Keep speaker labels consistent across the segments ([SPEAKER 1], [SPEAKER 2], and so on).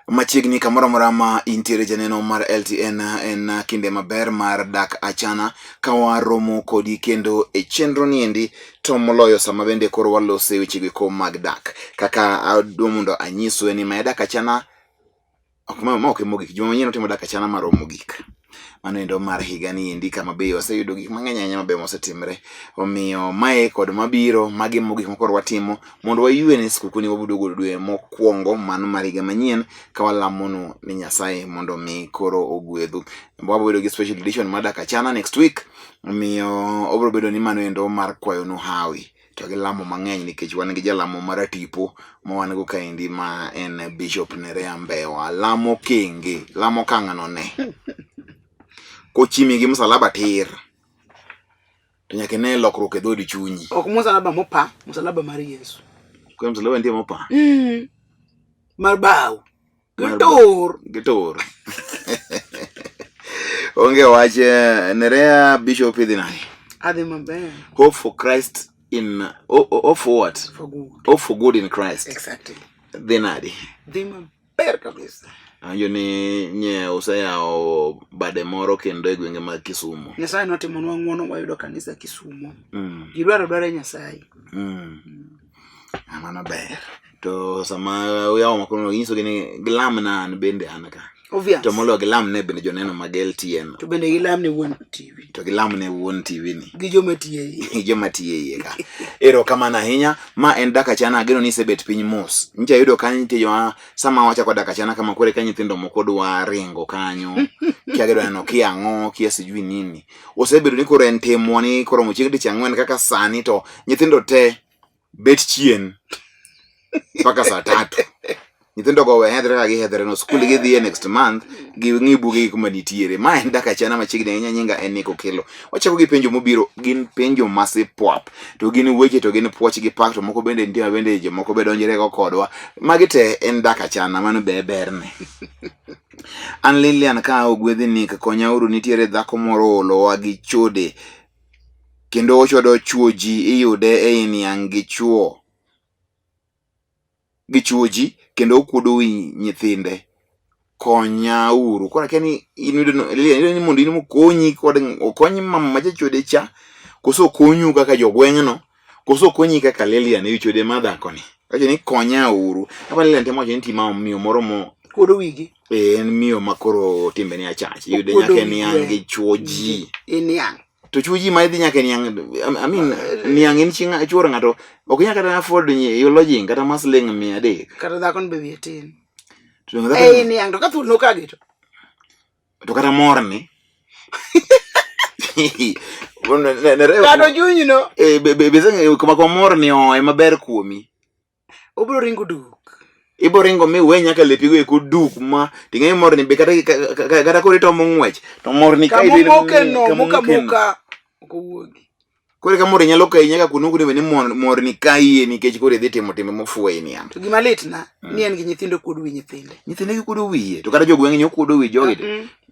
[SPEAKER 1] Machiegni kamoro mora ma intiere janeno mar LTN en kinde maber mar dak achana ka waromo kodi kendo e chenro niendi to moloyo sama bende koro walose weche go mag dak kaka adwa mondo anyiso ni ma dak achana ok mogik joma nyien timo dak achana maromo gik mano endo mar higa ni endi kama be waseyudo gik mang'eny ahinya mabe mosetimre omiyo mae kod mabiro magi mogik makoro watimo mondo wayue ne skuku ni wabudo godo dwe mokwongo mano mar higa manyien ka walamono ni Nyasaye mondo mi koro ogwedhu wabedo gi special edition mar dak achana next week omiyo obro bedo ni mano endo mar kwayo no hawi to gi lamo mang'eny nikech wan gi jalamo mar tipo ma wan go kaendi ma en Bishop Nerea Mbewa lamo kenge lamo kang'ano ne kochimi gi msalaba tir to nyaka ne lokruok e dhodi chunyi
[SPEAKER 2] ok msalaba mopa msalaba mar Yesu
[SPEAKER 1] ko msalaba ndiye mopa
[SPEAKER 2] mar baw gitor
[SPEAKER 1] onge wache Nerea Bishop idinai
[SPEAKER 2] adhi maber
[SPEAKER 1] hope for Christ in for what
[SPEAKER 2] for good
[SPEAKER 1] hope for good in Christ
[SPEAKER 2] exactly
[SPEAKER 1] dinadi
[SPEAKER 2] dhi maber kabisa
[SPEAKER 1] anjo ni nye usayao bade moro kendo e gwenge mag Kisumu
[SPEAKER 2] Nyasaye notimonwa ng'wono wayudo kanisa Kisumu gidwaro Nyasaye
[SPEAKER 1] amana ber to sama uyawo makono inyiso gini gilam na an bende an ka
[SPEAKER 2] obvious
[SPEAKER 1] to molo gilam ne bende joneno mag LTN
[SPEAKER 2] to bende gilam ne wuon TV
[SPEAKER 1] to gilam ne wuon TV ni
[SPEAKER 2] gi joma tiye
[SPEAKER 1] ka ero kama na hinya ma en dak achana geno ni sebet piny mos nja yudo kanyo tiyo sama wacha kwa dak achana kama kore kanyo nyithindo moko dwa ringo kanyo kiagedo neno kiang'o kia sijui nini osebedo ni koro en temo ni koro mochiegni tich ang'wen kaka sani to nyithindo te bet chien paka saa 3 nyithindo go hedre ka gi hedre no skul gi dhie next month gi ngibu gi kuma nitiere ma en dak achana machiegni ahinya nyinga en Niko Kelo wachako gi penjo mobiro gin penjo masipwap to gin weche to gin puoch gi pak to moko bende nitie bende je moko be donjore go kodwa magi te en dak achana mano be berne an Lilian ka ogwedhi ni konya uru nitiere dhako moro olowa gi chode kendo ochodo chuoji iyude e niang gi chuoji kendo okuodo wi nyithinde konya uru kora keni inudo ni mondo inu konyi kod okonyi mama ma chode cha koso konyu kaka jogweng'no koso konyi kaka Lilian e chode madhako ni kaje ni konya uru apa Lilian temo je ntima miyo moro mo
[SPEAKER 2] kuodo wigi
[SPEAKER 1] en miyo makoro timbe ni achach yude nyake ni angi chuoji
[SPEAKER 2] niang
[SPEAKER 1] to chuoji ma idhi nyake niang niang en chinga chuor ngato ok nyaka na afford ni lodging kata masling 300
[SPEAKER 2] kata dhako be bietin niang to ka thuno ka gito
[SPEAKER 1] to kata morni
[SPEAKER 2] kado junyi no
[SPEAKER 1] bezeng kuma ko morni o e maber kuomi
[SPEAKER 2] obro ringo duk
[SPEAKER 1] ibo ringo mi we nyaka lepigo e kuduk ma tinga morni be kata kore to mongwech to morni ka
[SPEAKER 2] ibe muka kowuogi
[SPEAKER 1] kore ka morni nyalo kai nyaka kunugu ni morni kai nikech kore dhi timo mofuwe ni am
[SPEAKER 2] to gima lit na ni en gi nyithindo kuodo wi nyithinde
[SPEAKER 1] gi kuodo wiye to kata jogweng' ni okuodo wi jogi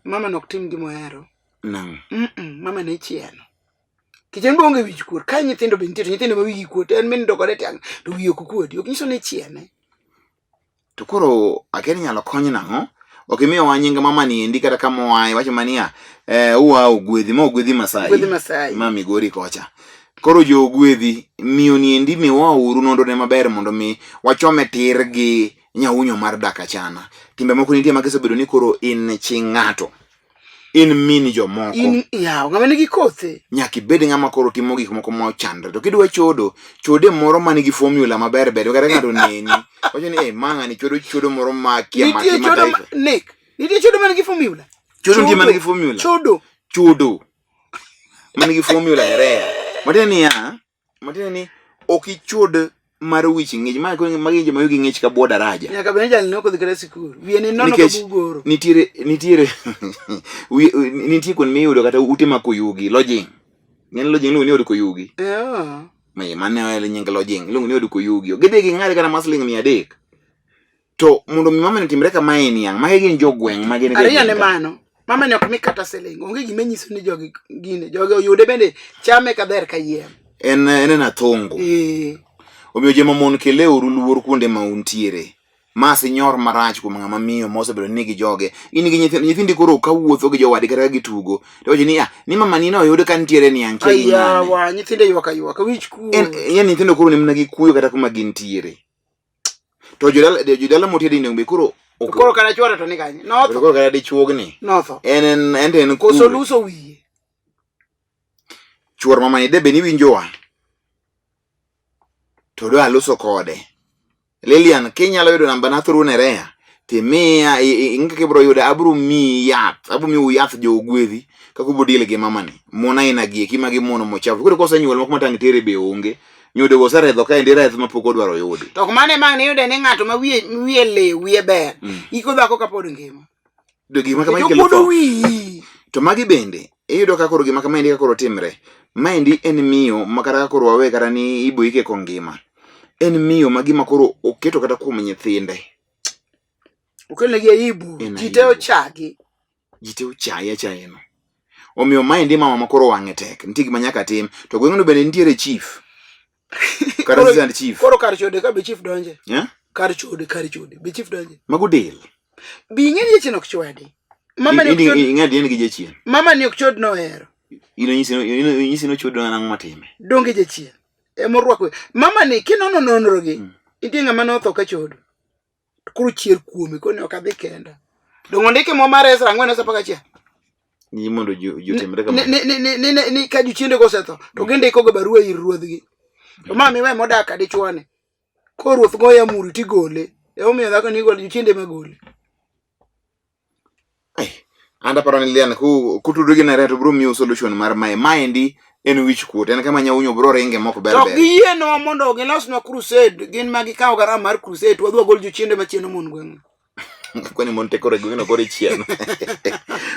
[SPEAKER 2] mama nok tim gimohero
[SPEAKER 1] nang
[SPEAKER 2] mama ne chieno kichen bonge wich kuot ka nyithindo be nitie to nyithindo ma wigi kuot en min dogore tang to wiyo kuodi ok nyiso ne chiene
[SPEAKER 1] to koro akeni nyalo konyi nang'o ok imiyo wa nyinga mama ni endi kata kama wae wacho mania uwa ogwedhi Masai ma Migori kocha koro jo ogwedhi miyo ni endi mi wa uru nondo ne maber mondo mi wachome tir gi nyaunyo mar dak achana timbe moko nitie makesebedo ni koro in ching'ato in mini jomoko
[SPEAKER 2] in yaw ng'ama nigi kothe
[SPEAKER 1] nyaki bed ng'ama koro timo gik moko ma ochandre to kidwa chode moro manigi formula maber bedo kata ng'ato neni wacho ni manga ni chodo moro ma kia mataifa
[SPEAKER 2] nitie chodo manigi formula
[SPEAKER 1] chodo ndiye manigi formula chodo manigi formula Nerea matene ni okichod mar wich ng'ich ma ko magi ma yugi ng'ich ka bwo daraja
[SPEAKER 2] nyaka be jal no ko dhi sikul wiye ni nono ka bugoro
[SPEAKER 1] nitiere kun miyudo kata ute ma koyugi lodging ng'en lodging lu ni od koyugi mai mane wele nying lodging lu ni od koyugi gidhi gi ng'ari kata masling 300 to mondo mi mama ni timre kama en yang ma gin jogweng ma gin
[SPEAKER 2] ariya ne mano mama ni ok mi kata siling onge gime nyiso ni jogi oyude bende chame ka ber ka yiem
[SPEAKER 1] en na thongo omiyo jema mon kele uru luor kuonde ma untiere ma sinyor marach kuom ng'ama miyo mosebedo nigi joge in gi nyithindi koro kawuotho gi jowadi kata gitugo to wacho ni mama ni no oyud ka nitiere niang' che gi ng'ane
[SPEAKER 2] wa nyithinde ywaka wich kuo
[SPEAKER 1] en nyithindo koro nimna gi kuyo kata kuma gintiere to jodala motiedi ndong be koro
[SPEAKER 2] kana chwara to ni kanye no
[SPEAKER 1] koro kana dichuogni
[SPEAKER 2] no tho
[SPEAKER 1] en
[SPEAKER 2] koso luso wiye
[SPEAKER 1] chuor mama ni debe ni winjowa to do aluso kode Lilian kinyalo yudo namba na thuru ne rea timia inga kibro yuda abru mi yath jo gwedhi kako bodile gi mama ni mona ina gie kima gi mono mochafu kore kosa nyuol moko matang tere be onge nyude go sare dho ka ndira yath mapoko dwaro yudi
[SPEAKER 2] to mane mang ne yude ni ng'ato ma wiye le wiye ber iko dhako kapod ngima
[SPEAKER 1] do gima kama ikelo to magi bende iyudo ka koro gima kama indi ka koro timre maendi en miyo makara koro wawe kara ni ibo ike kongima en miyo magima koro oketo kata kuom nyithinde
[SPEAKER 2] okelnegi aibu jiteo chagi
[SPEAKER 1] eno omiyo maendi mama makoro wang'e tek nitie gima nyaka tim to gweng'no bende nitiere chief kata assistant chief
[SPEAKER 2] koro kar chode ka be chief donje kar chode be chief donje
[SPEAKER 1] mago del
[SPEAKER 2] bi ng'eni jechien ok chwadi mama ni
[SPEAKER 1] ing'adi en gi jechien
[SPEAKER 2] mama ni ok chod no hero
[SPEAKER 1] nyisi no chodo nang' matime
[SPEAKER 2] donge jechien emorwakwe mama ni kinono nonrogi nitie ng'ama notho ka chodo koro chier kuome koni ok adhi kenda dongo ndike mo mar Ezra 4:11
[SPEAKER 1] ni mondo jotemre kama
[SPEAKER 2] ni ka jochiende gosetho to gindiko go barua ir ruodhgi to mami we modak adichwane ko ruoth goya muri tigole omiyo dhako ni gol jochiende magole
[SPEAKER 1] anda paro ni Lilian kutudo gi nareto bro miyo solution mar maendi en wich kuot en kama nyaunyo bro ringe moko ber
[SPEAKER 2] to giyieno mondo gilosnwa crusade gin magi kawo garama mar crusade wadwa gol jochiende machieno mon gweng'
[SPEAKER 1] kwani mon tekore gweng'no kore chien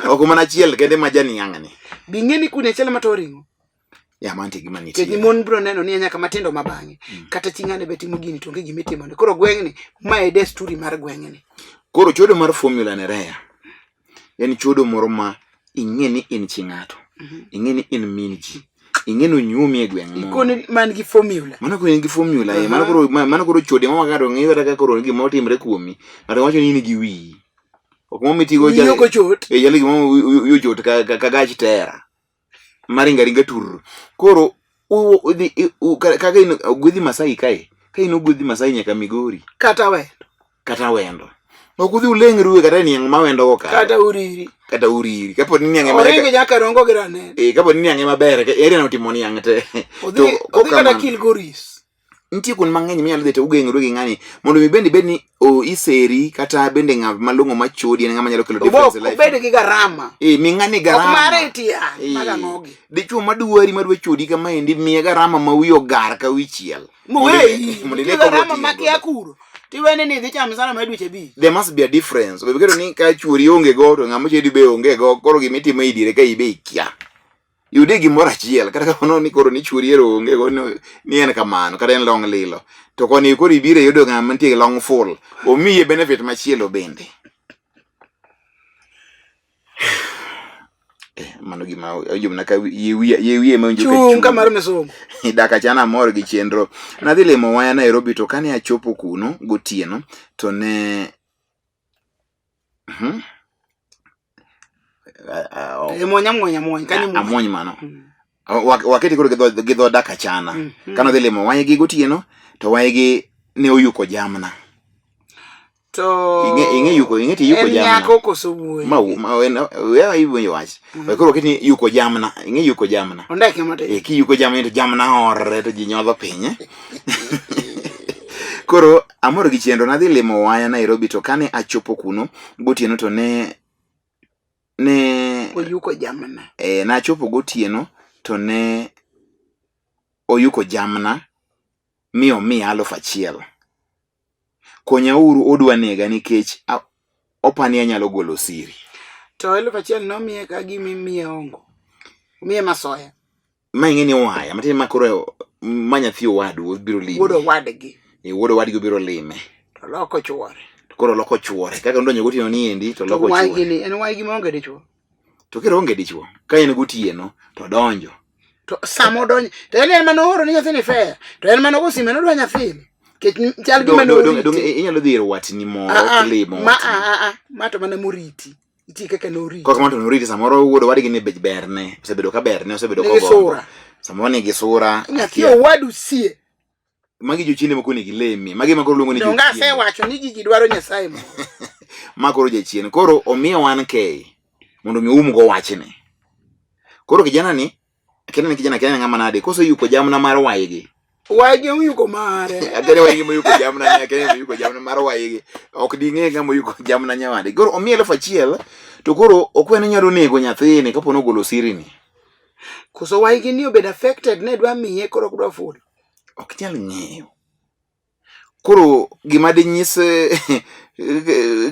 [SPEAKER 1] ok mana chiel kende majani yang'ani
[SPEAKER 2] bing'eni kune chiel matoringo
[SPEAKER 1] ya manti gima nitie
[SPEAKER 2] ke mon bro neno ni nyaka matindo mabang'e kata ching'ane betimo gini to onge gimitimo ne koro gweng'ni mae desturi mar gweng'ni
[SPEAKER 1] koro chodo mar formula ne rea en chodo moro ma ing'eni in chi ng'ato ing'eni in min ji ing'eno nyumi e gweng' mo
[SPEAKER 2] ikoni man gi formula
[SPEAKER 1] mano ko en gi formula mano koro chode ma wagado ng'iyo kata koro gima otimre kuomi kata wacho ni in gi wi ok mo mitigo
[SPEAKER 2] jalo ko chot
[SPEAKER 1] jalo gima yo chot ka gach tera maringa tur koro kaga in gwedhi Masai kae ka in gwedhi Masai nyaka Migori
[SPEAKER 2] kata
[SPEAKER 1] wendo ok udhi uleng' ruwe kata niang' ma wendo go
[SPEAKER 2] kata uriri
[SPEAKER 1] kapod ni niang'e
[SPEAKER 2] oringe nyaka rongo gi rane
[SPEAKER 1] kapod ni niang'e maber ere na utimo niang' te
[SPEAKER 2] to kata Kilgoris
[SPEAKER 1] nitie kun mang'eny minyalo dhi to ugeng'ru gi ng'ani mondo mi bed ni iseri kata bende ng'a malong'o machodi en ng'ama nyalo kelo difference life
[SPEAKER 2] bed gi garama
[SPEAKER 1] mi ng'ani garama
[SPEAKER 2] ok mare tia maga ngogi
[SPEAKER 1] dichuo madwa chodi kama endi miye garama ma wiyo gar ka wichiel
[SPEAKER 2] mondo ile garama makia kuro tiwene ni dhi cham sana madweche bi
[SPEAKER 1] there must be a difference we bekedo ni ka chuori onge go to ng'ama chedi be onge go koro gimitimo e dire ka ibe ikia yude gimoro achiel kata kano ni koro ni chuori ero onge go ni en kamano kata en long lilo to koni koro ibire yudo ng'ama nitie long full omiye benefit machielo bende mano gima yumna ka ye ma unjo
[SPEAKER 2] chung kamar mesomo
[SPEAKER 1] DAK ACHANA mor gi chenro nadhi limo waya Nairobi to kane achopo kuno gotieno to ne
[SPEAKER 2] monya kanyo
[SPEAKER 1] amony mano waketi koro gi dho DAK ACHANA kano dhi limo waya gi gotieno to waya gi ne oyuko jamna
[SPEAKER 2] to
[SPEAKER 1] ing'e yuko jamna
[SPEAKER 2] nyako koso wuoyi
[SPEAKER 1] ya ibo wach koro kiti yuko jamna ing'e yuko jamna
[SPEAKER 2] ondake mate
[SPEAKER 1] ki yuko jamna to jamna orre to ji nyodho piny koro amor gi chenro nadhi limo waya Nairobi to kane achopo kuno gotieno to ne
[SPEAKER 2] oyuko jamna
[SPEAKER 1] na chopo gotieno to ne oyuko jamna miyo 1,000 konyauru odwa nega nikech opani anyalo golo siri
[SPEAKER 2] to 1,000 nomiye ka gimi ongo miye masoya
[SPEAKER 1] ma ing'eni waya matin makoro manyathi owadu biro lime
[SPEAKER 2] wodo
[SPEAKER 1] wadgi biro lime
[SPEAKER 2] to loko chuore
[SPEAKER 1] koro loko chuore kaka ndonyo gotieno ni endi to loko chuore
[SPEAKER 2] en wai gima onge dichuo
[SPEAKER 1] to kero onge dichuo ka en gotieno to donjo
[SPEAKER 2] to samo donjo to en mano oro ni nyathi ni fair to en mano gosime no dwa nyathi Ke chal gima no riti.
[SPEAKER 1] Inyalo dhiro watni moro klimo.
[SPEAKER 2] Ma to mana moriti. Iti kaka no riti.
[SPEAKER 1] Kok manto no riti samoro wuodo wadgi ne bej berne. Osebedo ka berne, osebedo
[SPEAKER 2] ko gombo.
[SPEAKER 1] Samoro ni gi sura.
[SPEAKER 2] Nyathi owadu sie.
[SPEAKER 1] Magi jochine makoni gi lemi. Magi makoro luongo ni
[SPEAKER 2] jochine. Donga se wacho ni gigi dwaro Nyasaye mo.
[SPEAKER 1] Makoro jachien. Koro omiyo wan ke mondo mi umgo wachne. Koro kijana ni kijana ngama nade koso yuko jamna mar waigi.
[SPEAKER 2] Waigi yuko mare.
[SPEAKER 1] Akene waigi mo yuko jamna ni akene yuko jamna mar waigi. Ok dinge ngamo yuko jamna nyawade. Koro omiyo 1,000 to koro okwene nyalo nego nyathini kapo no golo siri ni.
[SPEAKER 2] Koso waigi ni obed affected ne dwa miye koro dwa full.
[SPEAKER 1] Ok nyal ng'eyo. Koro gima de nyise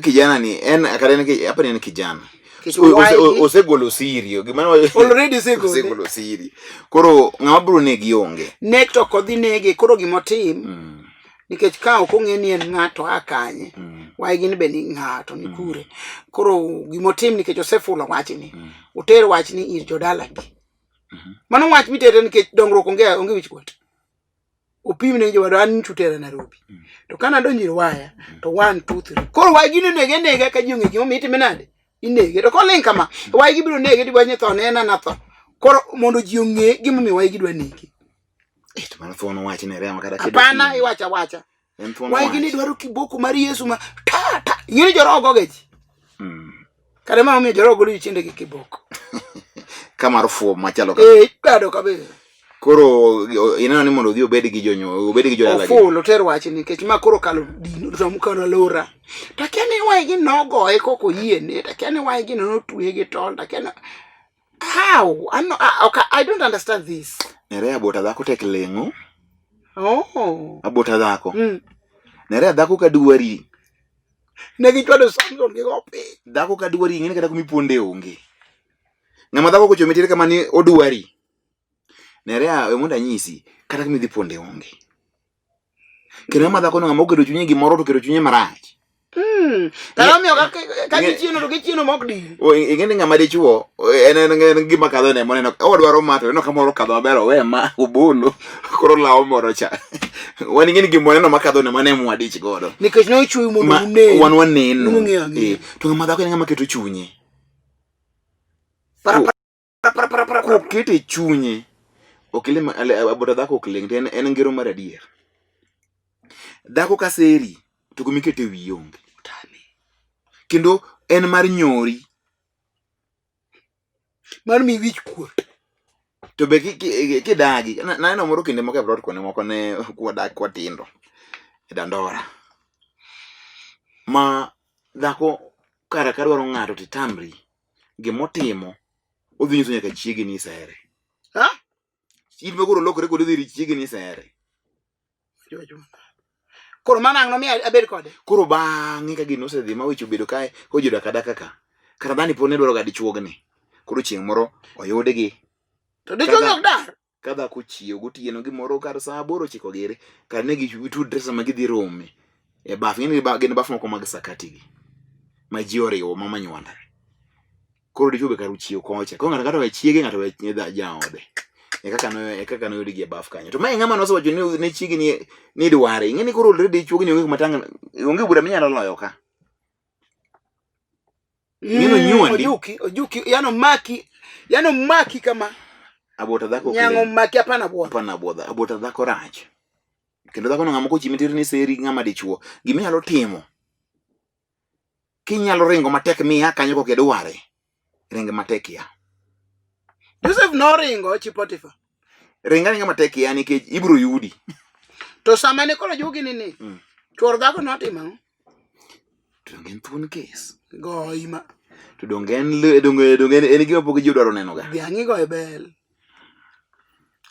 [SPEAKER 1] kijana ni en akadene ke apani en kijana. Osegolo siri gima
[SPEAKER 2] already
[SPEAKER 1] segolo siri. Koro ng'ama bro negi onge.
[SPEAKER 2] Nek to kodhi nege koro gimotim. Nikech ka ok ong'e ni en ng'ato akanye. Waigi ni be ni ng'ato ni kure. Koro gimotim nikech osefulo wachni. Oter wachni ir jodala gi. Mano wach mitere nikech dongruok onge wich kuot. Opim ne jowadu an chutere Nairobi. To kana donjiro waya to 1 2 3. Koro waigi ni nege ka jionge gimo miti menade. Inege to koling kama waigi biro nege di banye to nena na to. Koro mondo jionge gimo mi waigi dwa negi.
[SPEAKER 1] To mano thuono wach ne rema kada
[SPEAKER 2] kedo. Apana iwacha. Waigi ni dwaro kiboko mar Yesu ma ta. Ngiri jorogo geji. Kare ma omi jorogo lu chinde gi kiboko.
[SPEAKER 1] Kamar fuo machalo
[SPEAKER 2] ka. Kado kabe.
[SPEAKER 1] Koro ineno ni mondo dhi obed gi jonyo, obed gi jodala gi.
[SPEAKER 2] Full oter wachni nikech ma koro kalo dino to mukano lora. Takene waigi nogoe koko yiene, takene waigi no tuye gi tol, takene how? I don't understand this.
[SPEAKER 1] Nere abota dhako tek lengo.
[SPEAKER 2] Oh.
[SPEAKER 1] Abota dhako. Nere dhako ka duari.
[SPEAKER 2] Negi twado Samson gi gopi.
[SPEAKER 1] Dhako ka duari ngene kada kumiponde onge. Ngama dhako kocho mitire kama ni oduari. Nerea monda nyisi kata kimi dhi ponde onge. Kendo madhako no ngama okedo chunye gimoro to kedo chunye marach.
[SPEAKER 2] Tara miyo ka gichieno to gichieno mok di.
[SPEAKER 1] Ingene ngama dichuo en gima kadho ne moneno odwaro mato no kamoro kadho maber owe ma obolo koro lawo moro cha. Wani ngene gimoneno makadho ne mane mwadich godo.
[SPEAKER 2] Nikech no chuyi mondo ne.
[SPEAKER 1] Wan waneno. To ngama dhako en ngama keto chunye. Para kete chunye. Okile abota dhako okileng en ngero mar adier. Dhako kaseri to kumikete wi onge. Kendo en mar nyori.
[SPEAKER 2] Mar mi wich kuot.
[SPEAKER 1] To be kidagi na eno moro kinde moko abroad kone moko ne kwadak kwatindo. E Dandora. Ma dhako kara dwaro ng'ato titamri gimotimo odhi nyiso nyaka chiegi ni sere.
[SPEAKER 2] Ha?
[SPEAKER 1] Ilme koro lokore kode dhiri chiegi ni sere.
[SPEAKER 2] Koro manang no mi abed kode.
[SPEAKER 1] Koro bang'e ka gino osedhi ma weche obedo kae kojoda kadaka ka. Kara dhani pone dwaro ga dichuogne. Koro chieng' moro oyude gi.
[SPEAKER 2] To dichuogne ok dar.
[SPEAKER 1] Ka dhako chiewo gotieno gimoro kar saa 8:09 gere. Kar ne gitudre sama gidhi rome. E baf ng'eni gin baf moko mag sakati gi. Ma ji oriwo mama nywandare. Koro dichuo be kar chiewo kocha. Ko ng'ato we chiege ng'ato we jaode. Kaka no yudi gi baf kanyo. To mai ng'ama nosewacho ne chiegi ni dware. Ng'eni koro already chuogni onge matanga onge bura minyalo loyo ka. Ng'ino nyuondi.
[SPEAKER 2] Ojuki yano maki kama.
[SPEAKER 1] Abota dhako
[SPEAKER 2] nyango maki apana bwodha.
[SPEAKER 1] Apana bwodha. Abota dhako rach. Kendo dhako no ng'ama kochimitiri ni seri ng'ama dichuo. Giminyalo timo. Kinyalo ringo matek miya kanyo koke dware. Ringe matek ya.
[SPEAKER 2] Joseph no ringo chi Potifa.
[SPEAKER 1] Ringa matek ya nikech ibro yudi.
[SPEAKER 2] To sama ne koro jugi ni. Chuor dhako notimo.
[SPEAKER 1] To ng'en thuon kes.
[SPEAKER 2] Go ima.
[SPEAKER 1] To dongen en gima pok ji dwaro neno ga.
[SPEAKER 2] Dhiangi go e bel.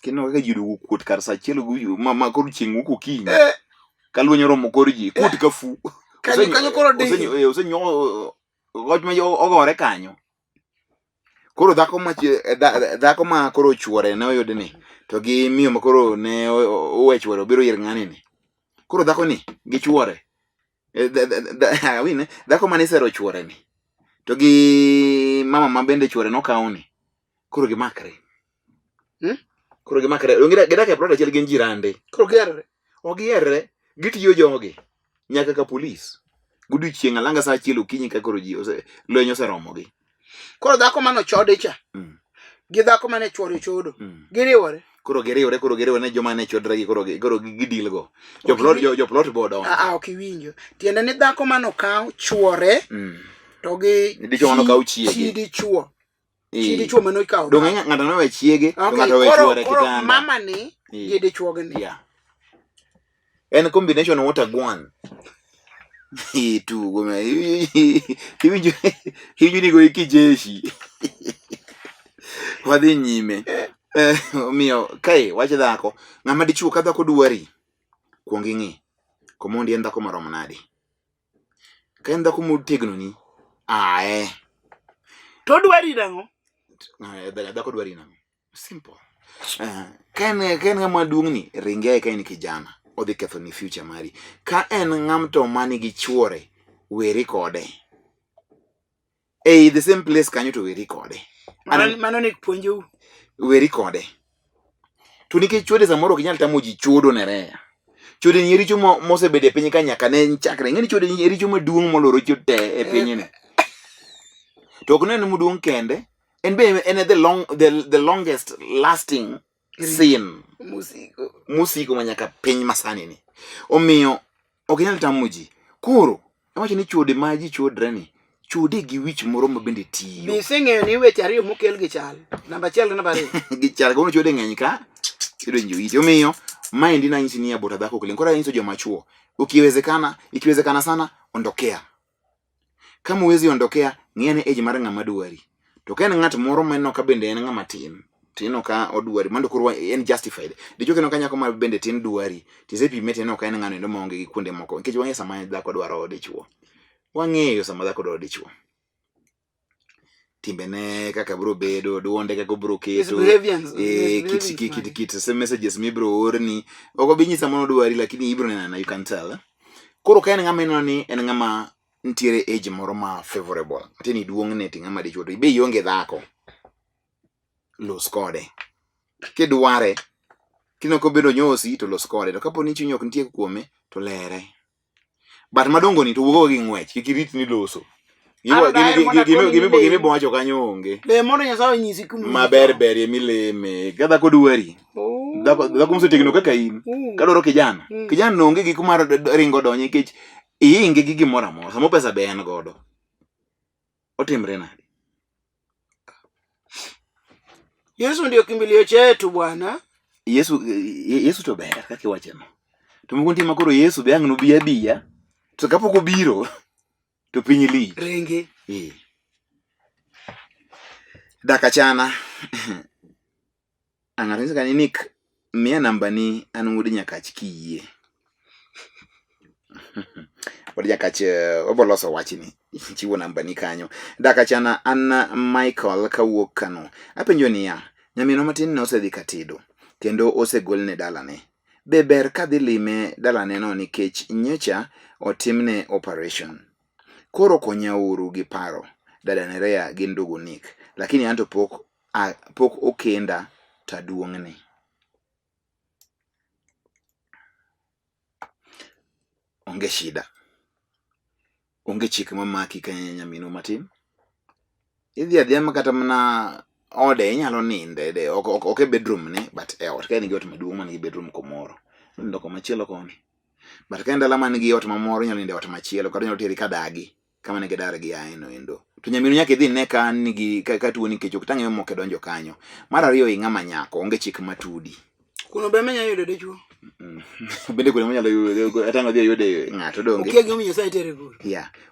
[SPEAKER 1] Kino ka ji dugu kuot kar sa chielo gu ma koro chieng' wuok okinyi. Kalwenyo romo kor ji kuot ka fu.
[SPEAKER 2] Kanyo koro di.
[SPEAKER 1] Osenyo goch ma ogore kanyo. Koro dhako ma koro chuore ne oyud ni to gi miyo ma koro ne owe chuore obiro ir ng'ani ni. Koro dhako ni gi chuore. Awine dhako mane sero chuore ni. To gi mama ma bende chuore no kawo ni. Koro gimakre. Koro gimakre. Gidak e plot achiel gin jirande.
[SPEAKER 2] Koro gierre.
[SPEAKER 1] Ogierre gitiyo jogi nyaka ka polis godiochieng' alanga sa achiel okinyi ka koro ji lwenyo oseromogi.
[SPEAKER 2] Koro dhako mano chode cha gi dhako mane chwore chodo giriwore
[SPEAKER 1] koro giriwore ne joma ne chodre gi koro gidil go joplot bodo
[SPEAKER 2] ok iwinjo tiende ni dhako mano kaw chwore to gi
[SPEAKER 1] dichuo mano kaw chiege
[SPEAKER 2] dichuo mano ikaw
[SPEAKER 1] dong ng'ato nowe chiege ng'ato we chwore kitanda
[SPEAKER 2] mama ni gi dichuo ni
[SPEAKER 1] en combination what a gwan tugo me hiwinjo ni go ikijeshi wadhi nyime miyo kae wach dhako ng'ama dichuo ka dhako dwari kuong ing'i komondi en dhako marom nade ka en dhako motegno ni
[SPEAKER 2] to dwari nang'o
[SPEAKER 1] dhako dwari nang'o simple ka en ng'ama duong' ni ringe ka en kijana odhi ketho ni future mari ka en ng'am to mani gi chuore weri kode the same place kanyo to weri kode
[SPEAKER 2] mano ni puonjo
[SPEAKER 1] weri kode to nikech chuode samoro ok inyal tamo ji chuodo ne rea chuode ni richo mosebede piny ka nyaka ne chakre ng'eni chuode ni richo maduong' moloro chote e piny ni to ok nen maduong' kende en be en the longest lasting sin musiko manyaka piny masani ni omiyo ok inyal tamo ji koro awacho ni chuode ma ji chuodre ni chuode gi wich moro ma bende tiyo
[SPEAKER 2] biseng'eyo ni weche ariyo mokel gi chal namba achiel gi namba ariyo
[SPEAKER 1] gi chal kono chuode ng'eny ka idonjo iti omiyo maendi nanyisi ni abota dhako kile koro anyiso joma chuo ikiwezekana sana ondokea kama uwezi ondokea ng'ene age mar ng'ama dwari to ka en ng'at moro maneno ka bende en ng'ama tin tino ka odwari mando koro en justified dicho keno ka nyako ma bende tin dwari tisepime tino ka en ng'ano endo maonge gi kuonde moko nikech wang'e sama dhako dwaro dichuo wang'eyo sama dhako dwaro dichuo timbene kaka bro bedo duonde kaka bro keto kit messages mibro orni ok obi nyisa mono dwari lakini ibro nena you can tell koro ka en ng'ama ino ni en ng'ama ntiere age moro ma favorable tini duong' ne ti ng'ama dichuo to ibe ionge dhako los kode kidware kinoko bedo nyosi to los kode to kapo ni chunyi ok nitie kuome to lere but madongo ni to wuogo gi ng'wech kik irit ni loso gimi bowacho kanyo onge
[SPEAKER 2] le mondo nyasaye nyisi kuma
[SPEAKER 1] maber emileme ka dhako dwari dhako mosetegno kaka in kadwaro kijana no onge gik mar ringo donye nikech iinge gi gimoro amora samo pesa be en godo otimre nade
[SPEAKER 2] Yesu ndio kimbilio chetu bwana
[SPEAKER 1] Yesu to ber kaka iwacheno to moko ntima koro Yesu be ang' nobi abiya to kapok obiro to piny li
[SPEAKER 2] renge
[SPEAKER 1] dak achana ang'ato ka ninik miya namba ni an wuod Nyakach kiyie pod Nyakach oboloso wachni chiwo namba ni kanyo dak achana an Michael kawuok Kano apenjo niya nyamino matin ne osedhi katedo kendo osegolne dalane be ber kadhi lime dalane no nikech nyocha otimne operation koro konyauru gi paro dadane Rea gi ndugu Nick lakini anto pok okenda taduong'ni onge shida onge chik mamaki ka nyamino matin idhi adhiya makata mana ode inyalo ninde ok e bedroom ni but e ot ka en gi ot maduong' man gi bedroom komoro ndoko machielo koni but ka en dala man gi ot mamoro inyalo ninde ot machielo kata inyalo teri kadagi kama ne gedar gi aino endo to nyamino nyaka idhi ne ka nigi ka tuo nikech ok tang'e moke donjo kanyo mar ariyo ing'ama nyako onge chik matudi
[SPEAKER 2] kuno be menya yudo dichuo
[SPEAKER 1] bende kuno manyalo yudo atango dhi yude ng'ato donge
[SPEAKER 2] okay gimi Nyasaye tere guru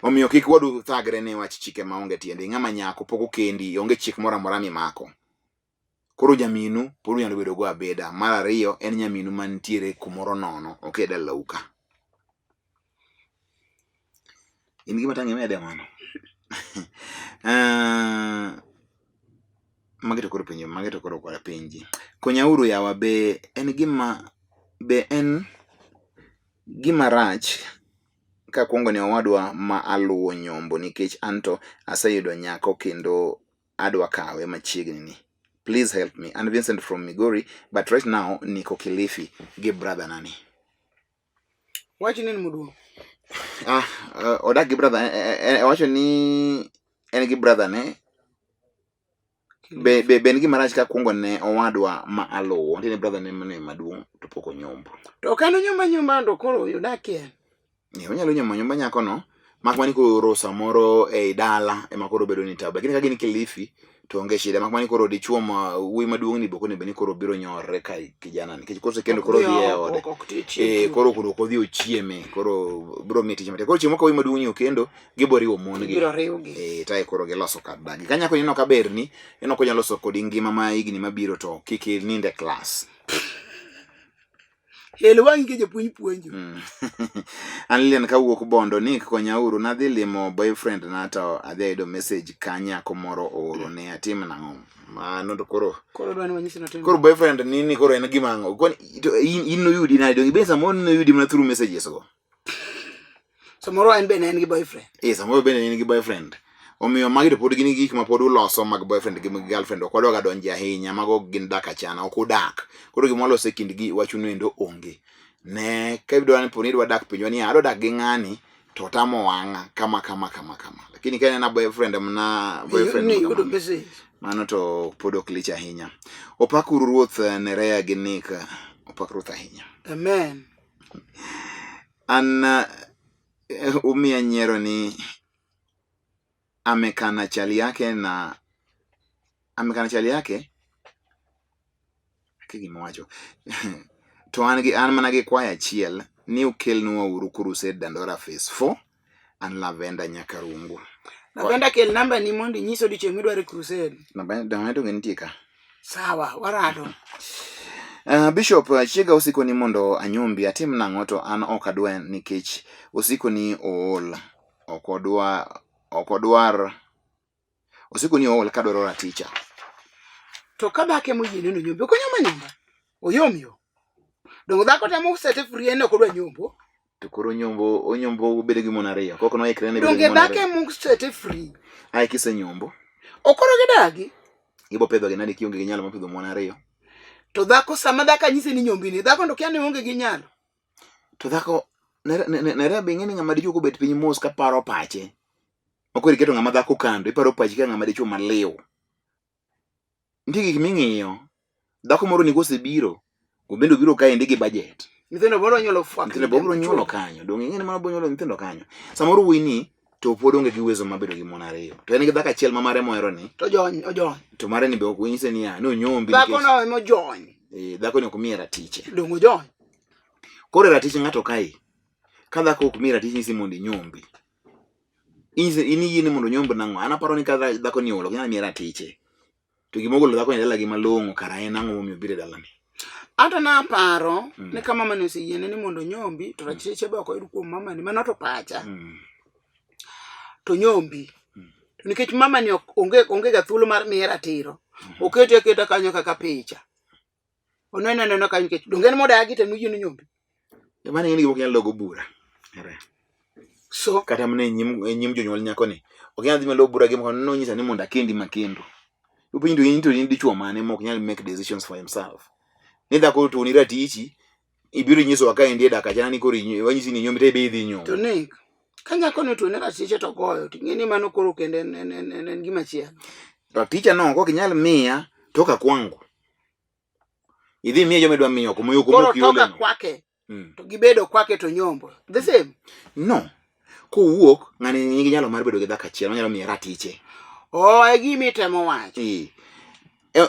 [SPEAKER 1] omiyo kik wadu thagre ne wach chike maonge tiende ng'ama nyako pok okendi onge chik moro amora mimako koro nyaminu pod nyalo bedo go abeda mar ariyo en nyaminu mantiere kumoro nono ok e dala uka in gima tang'e mede mano mageto koro kwara penji konyauru yawa be en gima rach ka kuongo ni owadwa ma aluwo nyombo nikech anto aseyudo nyako kendo adwa kawe machiegni ni please help me I'm Vincent from Migori but right now niko Kilifi gi brother nani
[SPEAKER 2] Wachi nini muduong?
[SPEAKER 1] Odak gi brother wacho ni en gi brother ne ben gi marach ka kungo ne owadwa ma aluwo ni brother ne mane maduong to pok onyombo.
[SPEAKER 2] To kano nyumba ndo koro yudakie.
[SPEAKER 1] Onyalo nyumba nyako no mak mani koro samoro e dala ema koro bedo ni tabu. Lakini ka gin Kilifi to onge shida mak mani koro dichuo ma wuoyi maduong ni boko ne beni koro biro nyorre ka kijana nikech koro kendo koro dhi e ode. Koro ko dhi ochieme koro biro miti chama. Koro chiemo ka wuoyi maduong ni okendo giboriwo mon gi. Tai koro giloso kadagi. Ka nyako nino ka berni eno ko nyalo loso kodi ngima ma higni mabiro to kik ninde class.
[SPEAKER 2] Wangi ke japuonj puonjo.
[SPEAKER 1] An Lilian ka wuok Bondo ni konyauru nadhi limo boyfriend na to adhi ayudo message ka nyako moro oro ne atim nang'o. Mano to koro
[SPEAKER 2] dwani wanyisi no timo.
[SPEAKER 1] Koro boyfriend ni koro en gima ng'o. In no yudi na dongi be samoro no yudi mana through messages go.
[SPEAKER 2] Samoro en be en gi boyfriend.
[SPEAKER 1] Samoro be en gi boyfriend. Omiyo magi to pod gin gik ma pod uloso mag boyfriend gi girlfriend ok wadwa donjo ahinya mago gin dak achana ok udak. Koro gima loso e kindgi wachuno endo onge. Ne ka idwa ni poni dwa dak pinyo ni ado dak gi ng'ani to tamo wanga kama. Lakini ka en boyfriend mna boyfriend
[SPEAKER 2] ni yudo message.
[SPEAKER 1] Mano to pod ok lich ahinya. Opakuru ruoth Nerea gi Nick. Opak ruoth ahinya.
[SPEAKER 2] Amen.
[SPEAKER 1] An umia nyiero ni amekana chali yake kigi mwacho to an mana gi kwaya achiel ni ukelnwa uru crusade Dandora phase 4 an Lavenda nyaka rungu.
[SPEAKER 2] Lavenda kel namba ni mondi nyiso di chemi dware crusade.
[SPEAKER 1] Lavenda to ngentie ka.
[SPEAKER 2] Sawa, warado.
[SPEAKER 1] Bishop chiega usiko ni mondo anyombi atim nang'o to an ok adwa nikech usiko ni ool osiko ni ool kadwaro raticha.
[SPEAKER 2] To kadake moyiene no nyombe ko nyomba oyomyo dongo dhako temo sete free eno kodwa nyombo
[SPEAKER 1] to koro onyombo bedo gi mon ariyo koko no ikre ne
[SPEAKER 2] bedo gi mon ariyo donge dhake mo sete free
[SPEAKER 1] ai kise nyombo
[SPEAKER 2] okoro gidagi
[SPEAKER 1] ibo pedho gi nadi kionge gi nyalo mapidho mon ariyo
[SPEAKER 2] to dhako sama dhaka nyise ni nyombi ni dhako ndo kiane onge gi nyalo
[SPEAKER 1] to dhako nere bing'e ni ng'ama dichuo kobet piny mos ka paro pache okori keto ng'ama dhako kando iparo pachi ka ng'ama dichuo maliw. Nitie gik ming'iyo dhako moro ni kosebiro obendo biro kaendi gi budget
[SPEAKER 2] nyithindo boro nyolo fuak
[SPEAKER 1] nyithindo boro nyolo kanyo dong ing'e ni mano boro nyolo nyithindo kanyo samoro wini to pod onge gi uwezo mabedo gi mon ariyo to en gi dhako achiel ma mare mohero ni
[SPEAKER 2] to ojony
[SPEAKER 1] to mare ni be ok nyise ni no nyombi
[SPEAKER 2] dhako no emo jony
[SPEAKER 1] dhako ni ok miye ratiche
[SPEAKER 2] dong ojony
[SPEAKER 1] koro ratiche ng'ato kai ka dhako ok miye ratiche nyisi mondo nyombi ini mondo nyombi nang'o an aparo ni ka dhako ni olo nyalo miye ratiche to gimogolo dhako ni dala gi malong'o kara en ang'o momiyo biro dalani.
[SPEAKER 2] Ata na paro ne kama mama ne siyiene ni mondo nyombi to ratiche be ok oyud kuom mama ni mano to pacha to nyombi to nikech mama ni onge ga thuolo mar miye ratiro okete keta kanyo kaka picha oneno kanyo nikech donge en modagi te nuyi ni nyombi
[SPEAKER 1] mane ng'eni ok nyalo logo bura
[SPEAKER 2] so
[SPEAKER 1] kata mane nyim jonyuol nyako ni ok nyalo dhi malo bura gi no nyisa ni mondo akendi makendo upindu into ni dichuo mane mok nyalo make decisions for himself ni dhako to ni ratichi ibiro nyiso ka endie dak achana ni koro wanyisi ni nyombi te be idhi nyombo
[SPEAKER 2] to nik ka nyako ni to ne ratiche to goyo to ng'eni mano koro kende en gima chielo
[SPEAKER 1] raticha no ok nyalo miya toka kwangu idhi miya jomedwa miyo ko moyo ko
[SPEAKER 2] toka kwake to gibedo kwake to nyombo the same
[SPEAKER 1] no kowuok ng'ani nigi nyalo mar bedo gi dhako achiel onyalo miya ratiche
[SPEAKER 2] e gimi temo wacho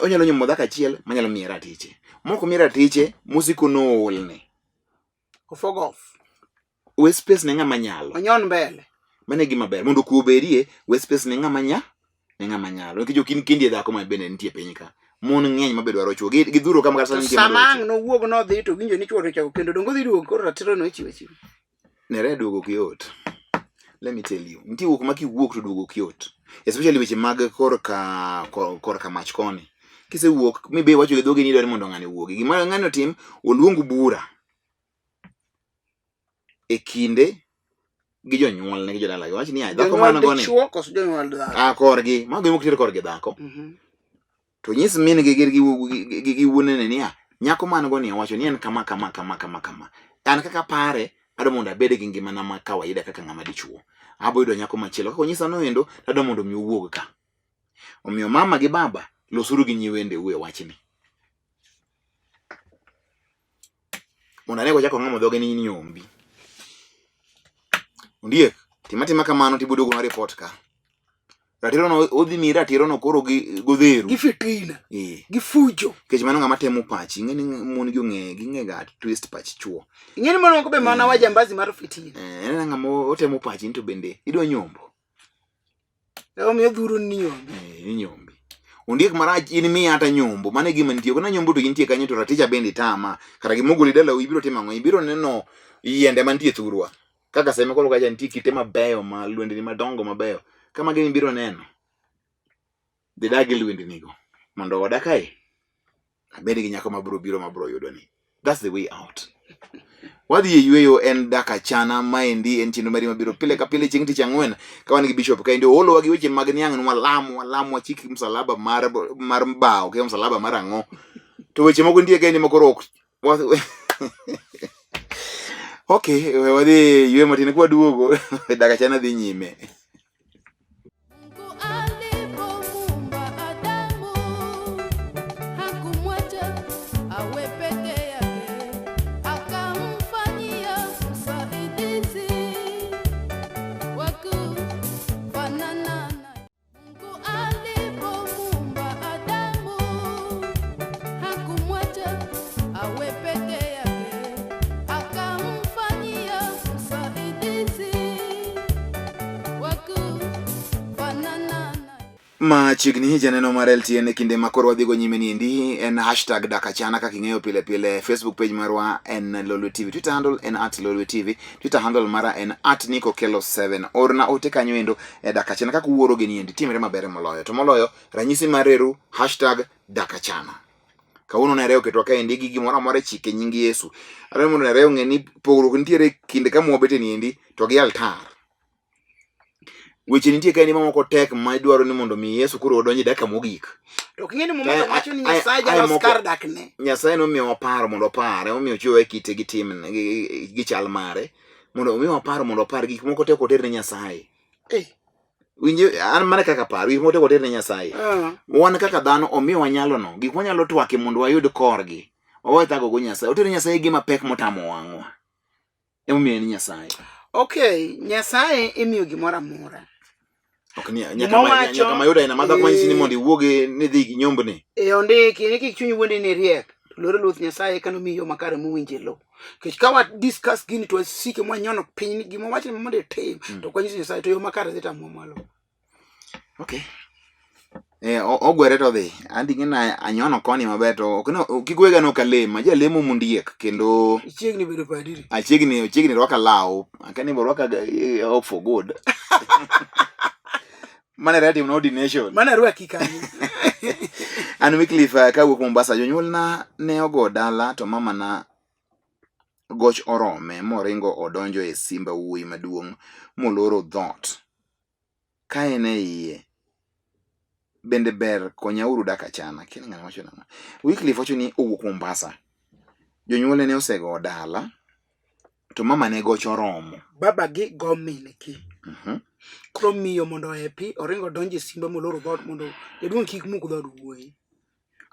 [SPEAKER 1] onyalo nyombo dhako achiel manyalo miya ratiche moko miya ratiche musiko no olne
[SPEAKER 2] ofogof
[SPEAKER 1] we space ne ng'ama nyalo
[SPEAKER 2] onyon mbele
[SPEAKER 1] mane gima ber mondo kuoberie we space ne ng'ama nyalo nikech ok in kindi dhako ma bende nitie piny ka mon ng'eny ma bedwaro chuo gi dhuro kama kata nitie
[SPEAKER 2] samang no wuog no dhi to winjo ni chuo to chako kendo dongo dhi duogo koro ratiro no ichiwe
[SPEAKER 1] nere duogo kiyot. Let me tell you nitie wuok ma kiwuok to duogo kiyot especially weche mag korka mach koni kisewuok mibe wacho gi dhogi ni dwani mondo ng'ani wuogi gima ng'ani otim oluongu bura e kinde gi jonyuol ne gi jodala wacho ni dhako mano goni korgi mago mok tir korgi dhako to nyis min gi wuonene ni nyako mano goni wacho ni en kama an kaka pare ado mondo abed gi ngimana ma kawaida kaka ng'ama dichuo. Abo yudo nyako machielo kaka onyisa no endo, ado mondo mi owuog ka. Omiyo mama gi baba losuru gi nyiwende uwe wachni. Mondo anego chako ng'ama dhoge ni nyombi. Ondiek, timatima kamano tibudo go report ka. Ratiro no odhi mi ratiro no koro gi godheru.
[SPEAKER 2] Gi fitina. Gi fujo.
[SPEAKER 1] Kech mano ng'ama temo pachi, ng'eni mon gi ng'e ga twist pach chuo.
[SPEAKER 2] Ng'eni mono ko be mana wajambazi mar fitina.
[SPEAKER 1] Ng'ama otemo pachi to bende idwa nyombo.
[SPEAKER 2] Omiyo dhuru ni nyombi.
[SPEAKER 1] Nyombi. Ondiek marach in mi ata nyombo, mane gima nitie kona nyombo to gintie kanyo to ratija bende tama. Kara gimogoli dala ibiro timo ang'o, ibiro neno yiende mantie thurwa. Kaka seme kolo kaja nitie kite mabeyo ma lwendni madongo mabeyo. Kama gini biro neno. Didagi lwendni go. Mondo oda kae. Abedi gi nyako mabro biro mabro yudo ni. That's the way out. Wadhi e yweyo en Dak Achana maendi en chenro mari mabiro pile ka pile chieng' tich ang'wen ka wan gi bishop ka ndio olo wagi weche mag niang' walamu wachiki msalaba mar mbao ke msalaba mar ang'o to weche moko ndie ka ni moko okay wadhi ywe matine kwa duogo Dak Achana dhi nyime. Machiegni hija neno mar LTN kinde makoro wadhigo nyime niendi en hashtag Dak Achana kaka ing'eyo pile pile. Facebook page marwa en Lolwe TV, Twitter handle en @Lolwe TV, Twitter handle mara en @nikokelo7. Orna ote kanyo endo Dak Achana kaka uoro gi niendi timre maber moloyo. To moloyo ranyisi mareru hashtag Dak Achana. Kauno na reo ketwa kae ndigi gimoro amore chike nying Yesu. Are mondo na reo ng'eni pogruok nitiere kinde ka mwobete niendi to gi altar. Weche nitie kae ni mamoko tek ma idwaro ni mondo mi Yesu kuro odonji dakika mogik.
[SPEAKER 2] To king'eni mondo wacho ni Nyasaye jalos kar dakne.
[SPEAKER 1] Nyasaye nomiyo waparo mondo opare, omiyo chwe kite gi tim gi chal mare. Mondo omiyo waparo mondo opar gik moko tek oter ne Nyasaye. Winje an mana kaka paro gik moko tek oter ne Nyasaye. Wan kaka dhano omiyo wanyalo no. Gik wanyalo twake mondo wayud korgi. Owethago go Nyasaye. Oter Nyasaye gima pek motamo wang'wa. Emomiyo ni Nyasaye.
[SPEAKER 2] Okay, Nyasaye imiyo gimoro amora.
[SPEAKER 1] Nyaka mayuda ina madha kwa nyisi ni mondi wuoge ni dhi nyombne.
[SPEAKER 2] Ondiki ni kik chunyi wuondi ni riek. Lore luth Nyasaye kano miyo makare muwinje lo. Kech ka wa discuss gini to sike mwa nyono piny gimo wacho ni mondo tim to kwa nyisi Nyasaye to yo makare zeta mwalo.
[SPEAKER 1] Okay. Ogwere to dhi. Andi ng'ena anyono koni maber to kigwega no kalema ja lemo mundiek kendo
[SPEAKER 2] chiegni bedo padiri.
[SPEAKER 1] Chiegni rwaka lao. Akani rwaka for good. Mana ready no ordination.
[SPEAKER 2] Mana rwaki kanyo.
[SPEAKER 1] An Wycliffe ka wuok Mombasa jonyuolna ne ogo dala to mama na goch orome moringo odonjo e simba wuoyi maduong' moloro dhot. Ka en e iye. Bende ber konyauru Dak Achana. Kini ng'ama wacho nang'o. Wycliffe wacho ni owuok Mombasa. Jonyuolne ne osego dala to mama ne goch oromo.
[SPEAKER 2] Baba gi gomine ki. Kro miyo mondo epi oringo donje simba moloro dhot mondo jaduong' kik muk dhot wuoyi.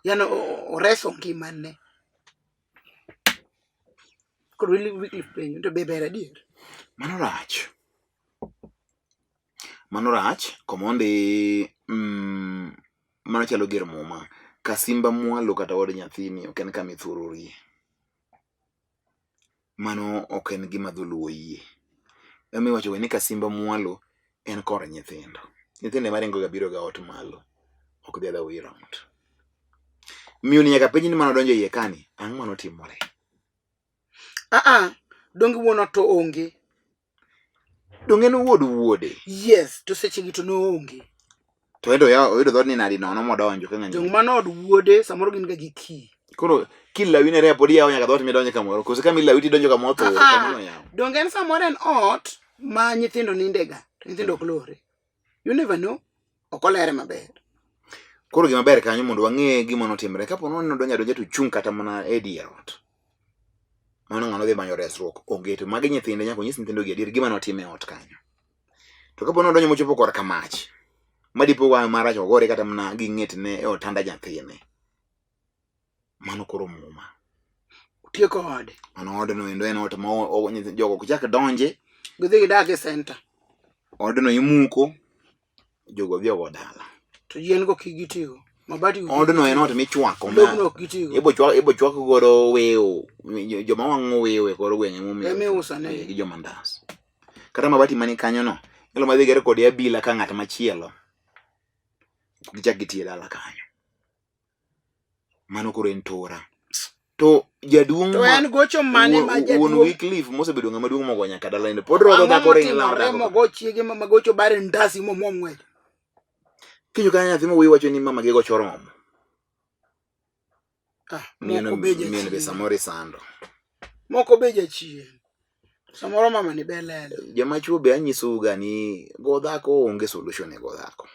[SPEAKER 2] Yano oreso ngimane. Kro Wycliffe penjo to be ber adier.
[SPEAKER 1] Mano rach komondi mano chalo gir muma ka simba mwalo kata wod nyathini ok en kama ithurorie. Mano ok en gima dholuo yie. Emi wacho ni ka simba mwalo en kor nyithindo. Nyithindo maringo ga biro ga ot malo. Ok the other way around. Miyo ni nyaka penji ni mano donjo iye kani. Ang'o mano timore?
[SPEAKER 2] Dongi wuono to onge.
[SPEAKER 1] Donge no wuode.
[SPEAKER 2] Yes, to seche gi to no onge.
[SPEAKER 1] To endo ya oyudo dhod ni nadi nono modonjo ka ng'ani.
[SPEAKER 2] Dong mano od wuode samoro gin ga gi ki.
[SPEAKER 1] Koro kila winere podi yawo nyaka dhot midonjo kamoro. Koso kama ilawi tidonjo kamoro to kamano yawo.
[SPEAKER 2] Donge en samoro en ot ma nyithindo nindega. Nyithindo ok lore. You never know. Okolere maber.
[SPEAKER 1] Koro gima ber kanyo mondo wang'e gima notimre. Kapo nono donja to chung kata mana e dier ot. mano ng'ano dhi manyo resruok onge to magi nyithinde nyako nyis nyithindo gi adier gima notime e ot kanyo. To kapo nodonjo mochopo korka mach madipo wa marach ogore kata mana gi ng'etne e otanda nyathine, mano koro muma
[SPEAKER 2] tieko ode.
[SPEAKER 1] Mano odno endo en ot ma jogo kuchak donje
[SPEAKER 2] gidhi gidak e center.
[SPEAKER 1] Odno imuko jogo dhi ogo dala.
[SPEAKER 2] To yien go kigitigo mabati
[SPEAKER 1] odno en ot michwako ibo chwako godo weo joma wang'o weo e kor gweng'e
[SPEAKER 2] usane
[SPEAKER 1] gi joma ndas. Kata mabati mani kanyo no ilo madhi gere kod abila ka ng'at machielo gichak gitie dala kanyo. Mano koro en tora. To jaduong'
[SPEAKER 2] to en gocho mane ma jaduong'
[SPEAKER 1] Wycliffe mosebedo ng'ama duong' mogo nyaka dala inde pod rodo dhako ring lawa
[SPEAKER 2] mogo chiege mama gocho bare ndasi momwe
[SPEAKER 1] kinyo ka nyathi mo wacho ni mama gi gocho romo.
[SPEAKER 2] Moko beje
[SPEAKER 1] mien be samore sando.
[SPEAKER 2] Moko beje chien. Samoro mama ni belele.
[SPEAKER 1] Joma chuo be anyiso ga ni go dhako onge solution e go dhako.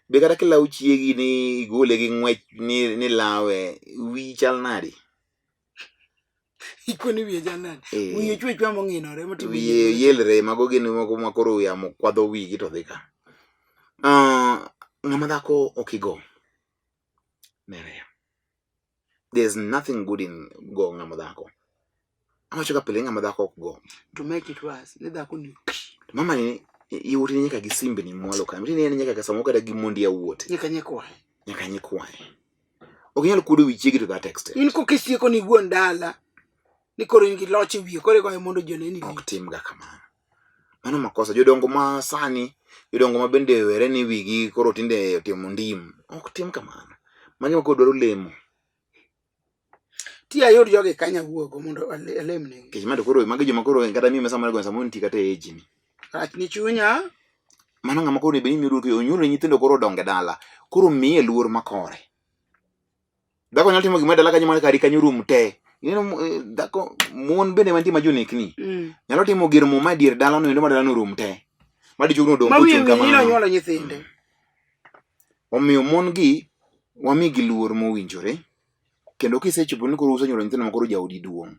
[SPEAKER 1] Be kata kila uchiegi ni gole gi ng'wech ni lawe wi chal nadi.
[SPEAKER 2] Ikoni wiye janani. Wiye chwe mong'inore motimo
[SPEAKER 1] wiye yelre mago gin moko makoro yamo kwadho wigi to dhi ka. Ng'ama dhako okigo. Mere. There's nothing good in go ng'ama dhako. Amacho ka pele ng'ama dhako go.
[SPEAKER 2] To make it worse, ne dhako ni.
[SPEAKER 1] Mama ni iwuti nyaka gi simbe ni mwalo ka. Mtini ni nyaka kasamo kada gi mondi ya wuote.
[SPEAKER 2] Nyaka nyekwae.
[SPEAKER 1] Nyaka nyekwae. Okinyalo kudo wichigi to that extent.
[SPEAKER 2] In ko kisieko ni wuon dala. Ni koro ingi loche wiye kore kwa mondo jone ni.
[SPEAKER 1] Ok tim ga kamano. Mano makosa jodongo ma sani, jodongo ma bende were ni wigi koro tinde timo ndim. Ok tim kamano. Magi ma kodoro lemo.
[SPEAKER 2] Ti ayod joge kanya wuogo mondo alemne.
[SPEAKER 1] Kech mado koro magi joma koro kata mimi sama go samo nti kata eji ni.
[SPEAKER 2] Ach ni chunya.
[SPEAKER 1] Mano ng'ama koro be ni miru ko onyuro nyithindo koro donge dala. Koro miye luor makore. Dhako nyalo timo gima dala kanyo mar kari kanyo rum te. Dhako mon bende mantie majonek ni. Nyalo timo gir mo ma dier dala no endo madala no rum te. Madi chugno dong kuchung
[SPEAKER 2] kamano. Ma wi nyolo nyithinde.
[SPEAKER 1] Omiyo mon gi wami gi luor mowinjore. Kendo kisechopo ni koro usenyuolo nyithindo makoro jaodi duong'.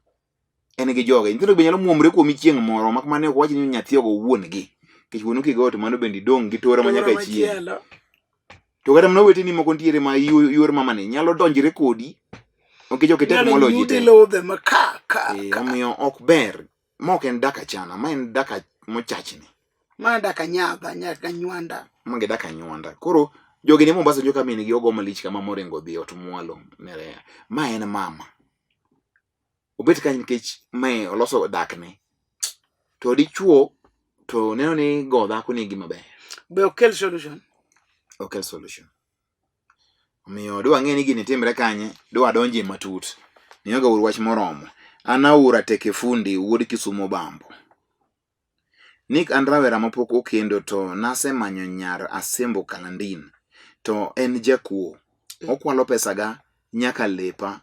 [SPEAKER 1] En gi joge. Nyithindo be nyalo muomre kuomi chieng' moro mak mane ok wachi ni nyathi ogo wuon gi. Kech wuonu kigo to mano bende dong' gi tora manyaka chieng'. To kata mno weteni moko ntiere ma yor mama ni nyalo donjre kodi. Okijo technology te. Omiyo ok ber. Mok en dak achana. Ma en dak mochachni.
[SPEAKER 2] Ma dak anyadha nyaka nywanda.
[SPEAKER 1] Mange dak anywanda. Koro jogi ni Mombasa joka mini gi ogo malich kama morengo dhi ot mwalo nerea. Ma en mama. Obet ka nikech mae oloso dakne. To dichuo to neno ni go dhako ni gima ber.
[SPEAKER 2] Be okel solution.
[SPEAKER 1] Okel solution. Omiyo dwa ng'e ni gini timre kanye, dwa donje matut. Niyoga wach moromo. Anaura teke fundi wuod Kisumo Bambo. Nick Andrawera mapok okendo to nase manyo nyar Asembo Kalandin. To en jakuo. Okwalo pesa ga nyaka lepa.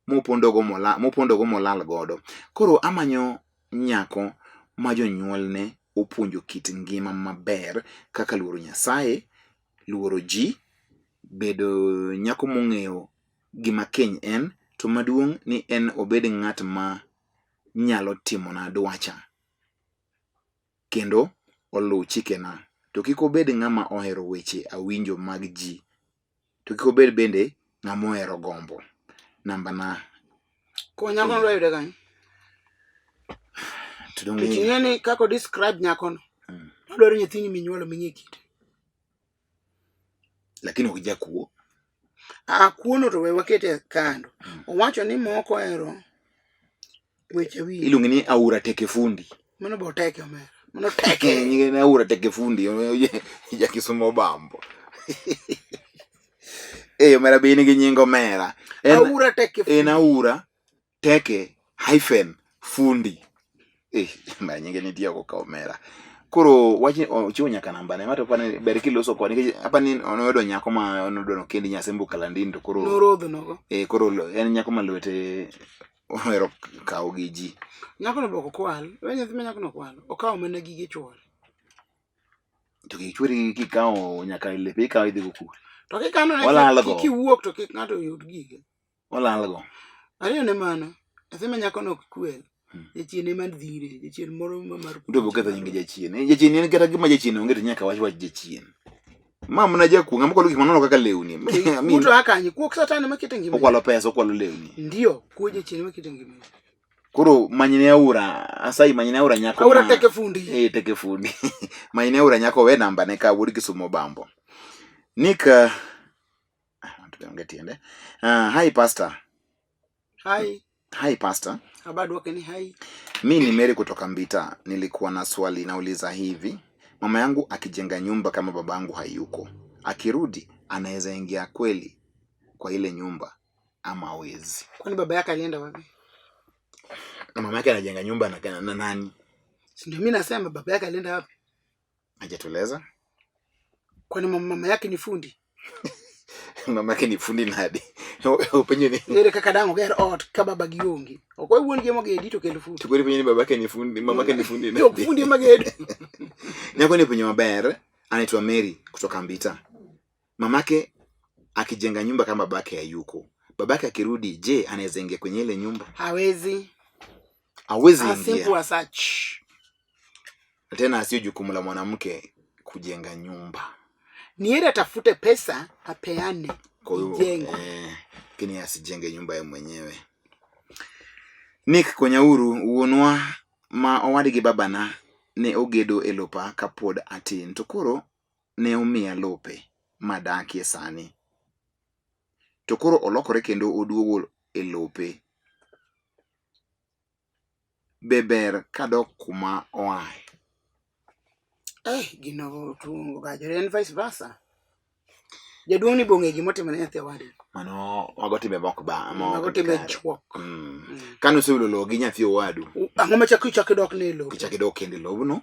[SPEAKER 1] Mopondogo molal godo. Koro amanyo nyako ma jonyuolne opuonjo kit ngima maber kaka luoro Nyasaye, luoro ji, bedo nyako mong'eyo gima keny en, to maduong' ni en obed ng'at ma nyalo timo na dwacha. Kendo oluw chikena. To kik obed ng'ama ohero weche awinjo mag ji. To kik obed bende ng'ama ohero gombo. Namba na.
[SPEAKER 2] Ko nyako no yude kanyo. Ni kako describe nyako no. Adwaro nyithini minyuolo ming'e kite.
[SPEAKER 1] Lakini ok jakuo.
[SPEAKER 2] Kuono to we wakete kando. Owacho ni moko ero weche wi.
[SPEAKER 1] Iluongi ni aura teke fundi.
[SPEAKER 2] Mano bo teke omera. Mano teke.
[SPEAKER 1] Nyinge ni aura teke fundi. Ja Kisumo Bambo. Omera be nigi nying omera.
[SPEAKER 2] Aura teke fundi.
[SPEAKER 1] En aura teke -fundi. Ma nyinge ni tiyo ka omera. Koro wachi chiwo nyaka namba ne mato pane ber kiloso koni nikech apani onoyudo nyako ma onodono kendi Nyasembo Kalandin to koro
[SPEAKER 2] norodho nogo
[SPEAKER 1] koro en nyako ma lwete ohero kawo gi ji.
[SPEAKER 2] Nyako no boko kwal we nyathi ma nyako no kwal okawo mena gige chwore
[SPEAKER 1] to gi chwori kikawo nyaka lepe ikawo idhi go kure
[SPEAKER 2] to kikano ne kiwuok to kik ng'ato yud gige
[SPEAKER 1] olalgo
[SPEAKER 2] ariyo ne mano Asema nyako no kwel. Jachien ema dhire, jachien moro mar.
[SPEAKER 1] Ndobo ketho nyingi jachien. Jachien en kata gima jachien onge to nyaka wach jachien. Mama na jaku ngam kolo gik manono kaka lewni.
[SPEAKER 2] Muto akanyi kuok satani makete ngima.
[SPEAKER 1] Okwalo pesa, okwalo lewni.
[SPEAKER 2] Ndio, kuo jachien makete ngima.
[SPEAKER 1] Koro manyine aura, asai manyine aura nyako.
[SPEAKER 2] Aura teke fundi.
[SPEAKER 1] Teke fundi. Manyine aura nyako we namba ne ka wuri Kisumo Bambo. Nick ngetiende. Hi pastor. Hi pastor.
[SPEAKER 2] Habari wake ni hai.
[SPEAKER 1] Mimi ni Mary kutoka Mbita. Nilikuwa na swali nauliza hivi. Mama yangu akijenga nyumba kama babangu hayuko, akirudi anaweza ingia kweli kwa ile nyumba ama hawezi?
[SPEAKER 2] Kwani baba yake alienda wapi?
[SPEAKER 1] Na mama yake anajenga nyumba na nani?
[SPEAKER 2] Si ndio mimi nasema baba yake alienda wapi?
[SPEAKER 1] Hajatueleza.
[SPEAKER 2] Kwani mama yake ni fundi?
[SPEAKER 1] Mama yake ni fundi nadi. Upenye ni.
[SPEAKER 2] Ile kaka dango gero ot ka baba giongi. Okoi wuon ge mogedi to kelo fundi.
[SPEAKER 1] Tukuri penye ni baba yake ni fundi, mama yake ni fundi nadi.
[SPEAKER 2] Yo fundi magedi.
[SPEAKER 1] Nyako ni penye maber, anaitwa Mary kutoka Mbita. Mamake akijenga nyumba kama babake hayuko, babake akirudi, je, anaweza ingia kwenye ile nyumba?
[SPEAKER 2] Hawezi.
[SPEAKER 1] Hawezi ingia.
[SPEAKER 2] Simple as such.
[SPEAKER 1] Tena sio jukumu la mwanamke kujenga nyumba.
[SPEAKER 2] Ni yeye atafute pesa apeane.
[SPEAKER 1] Kujenga. Kini asijenge nyumba yeye mwenyewe. Nick Konyauru uonwa ma owadgi babana ne ogedo elopa kapod atin to koro ne omiya lope madakie sani. To koro olokore kendo oduogo elope. Beber kadok kuma oae.
[SPEAKER 2] Gino tuongo gajore en vice versa. Jaduong ni bonge gimotima ne nyathi wadi.
[SPEAKER 1] Mano wagotime bok ba mo.
[SPEAKER 2] Wagotime chwok.
[SPEAKER 1] Kano sewulo lo gi nyathi wadu.
[SPEAKER 2] Ang'o machako dok ne lo.
[SPEAKER 1] Kichaki dok kende lo no.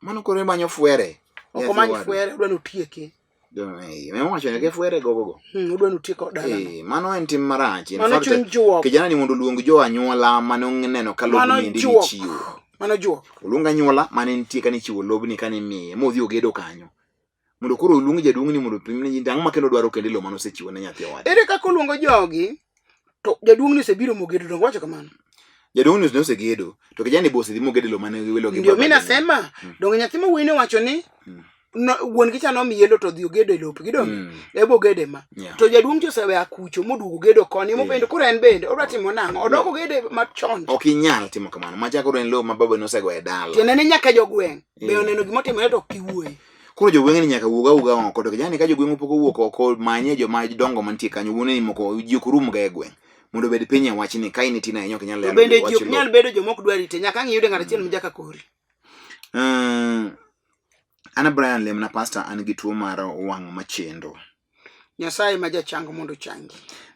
[SPEAKER 1] Mano koro manyo fuere.
[SPEAKER 2] Oko manyo fuere udwa notieke.
[SPEAKER 1] Memo wacho ne ke fuere gogo.
[SPEAKER 2] Udwa notieko dala.
[SPEAKER 1] Mano en tim marach.
[SPEAKER 2] Mano chun juok.
[SPEAKER 1] Kijana ni mondo luong jo anyuola mano neno ka lob ni ndi chiwo.
[SPEAKER 2] Mano juok.
[SPEAKER 1] Luonga anyuola mane nitie kani chiwo lobni kani miye modhi ogedo kanyo. Mondo koro luongi jaduong ni mondo pimne nyinde ang'o makendo dwaro kende lo mano sechiwo ne nyathi wadi.
[SPEAKER 2] Ere kaka luongo jogi to jaduong ni osebiro mogedo dongo wacho kamano.
[SPEAKER 1] Jaduong ni osegedo to kijana bosi dhi mogedo lo mane welo gi.
[SPEAKER 2] Ndio mimi nasema dongo nyathi ma wine wacho ni wuon gicha no miyelo to dhi ogedo lope gidong. Ebo gede ma. To jaduong ti osewe akucho modugo gedo koni mo bende kuro en bende odwa timo nang'o odoko gede machon.
[SPEAKER 1] Ok inyal timo kamano. Macha koro en lo ma baba no osego e dala.
[SPEAKER 2] Tiene ne nyaka jogweng. Be oneno gimotimore to kiwuoyi.
[SPEAKER 1] Koro jogweng ni nyaka wuoga oko to kijana ka jogweng opoko wuok oko manye joma dongo mantie kanyo wuone ni moko ji okurum ga e gweng mondo bed piny wach ni kaini tina enyo nyalo lero.
[SPEAKER 2] Bende ji ok nyal bedo jomok dwari te nyaka ngiyude ng'at achiel mjaka kori.
[SPEAKER 1] Ana Brian lemna pastor an gi tuo mar wang' machendo.
[SPEAKER 2] Nyasaye ma jachango mondo changi.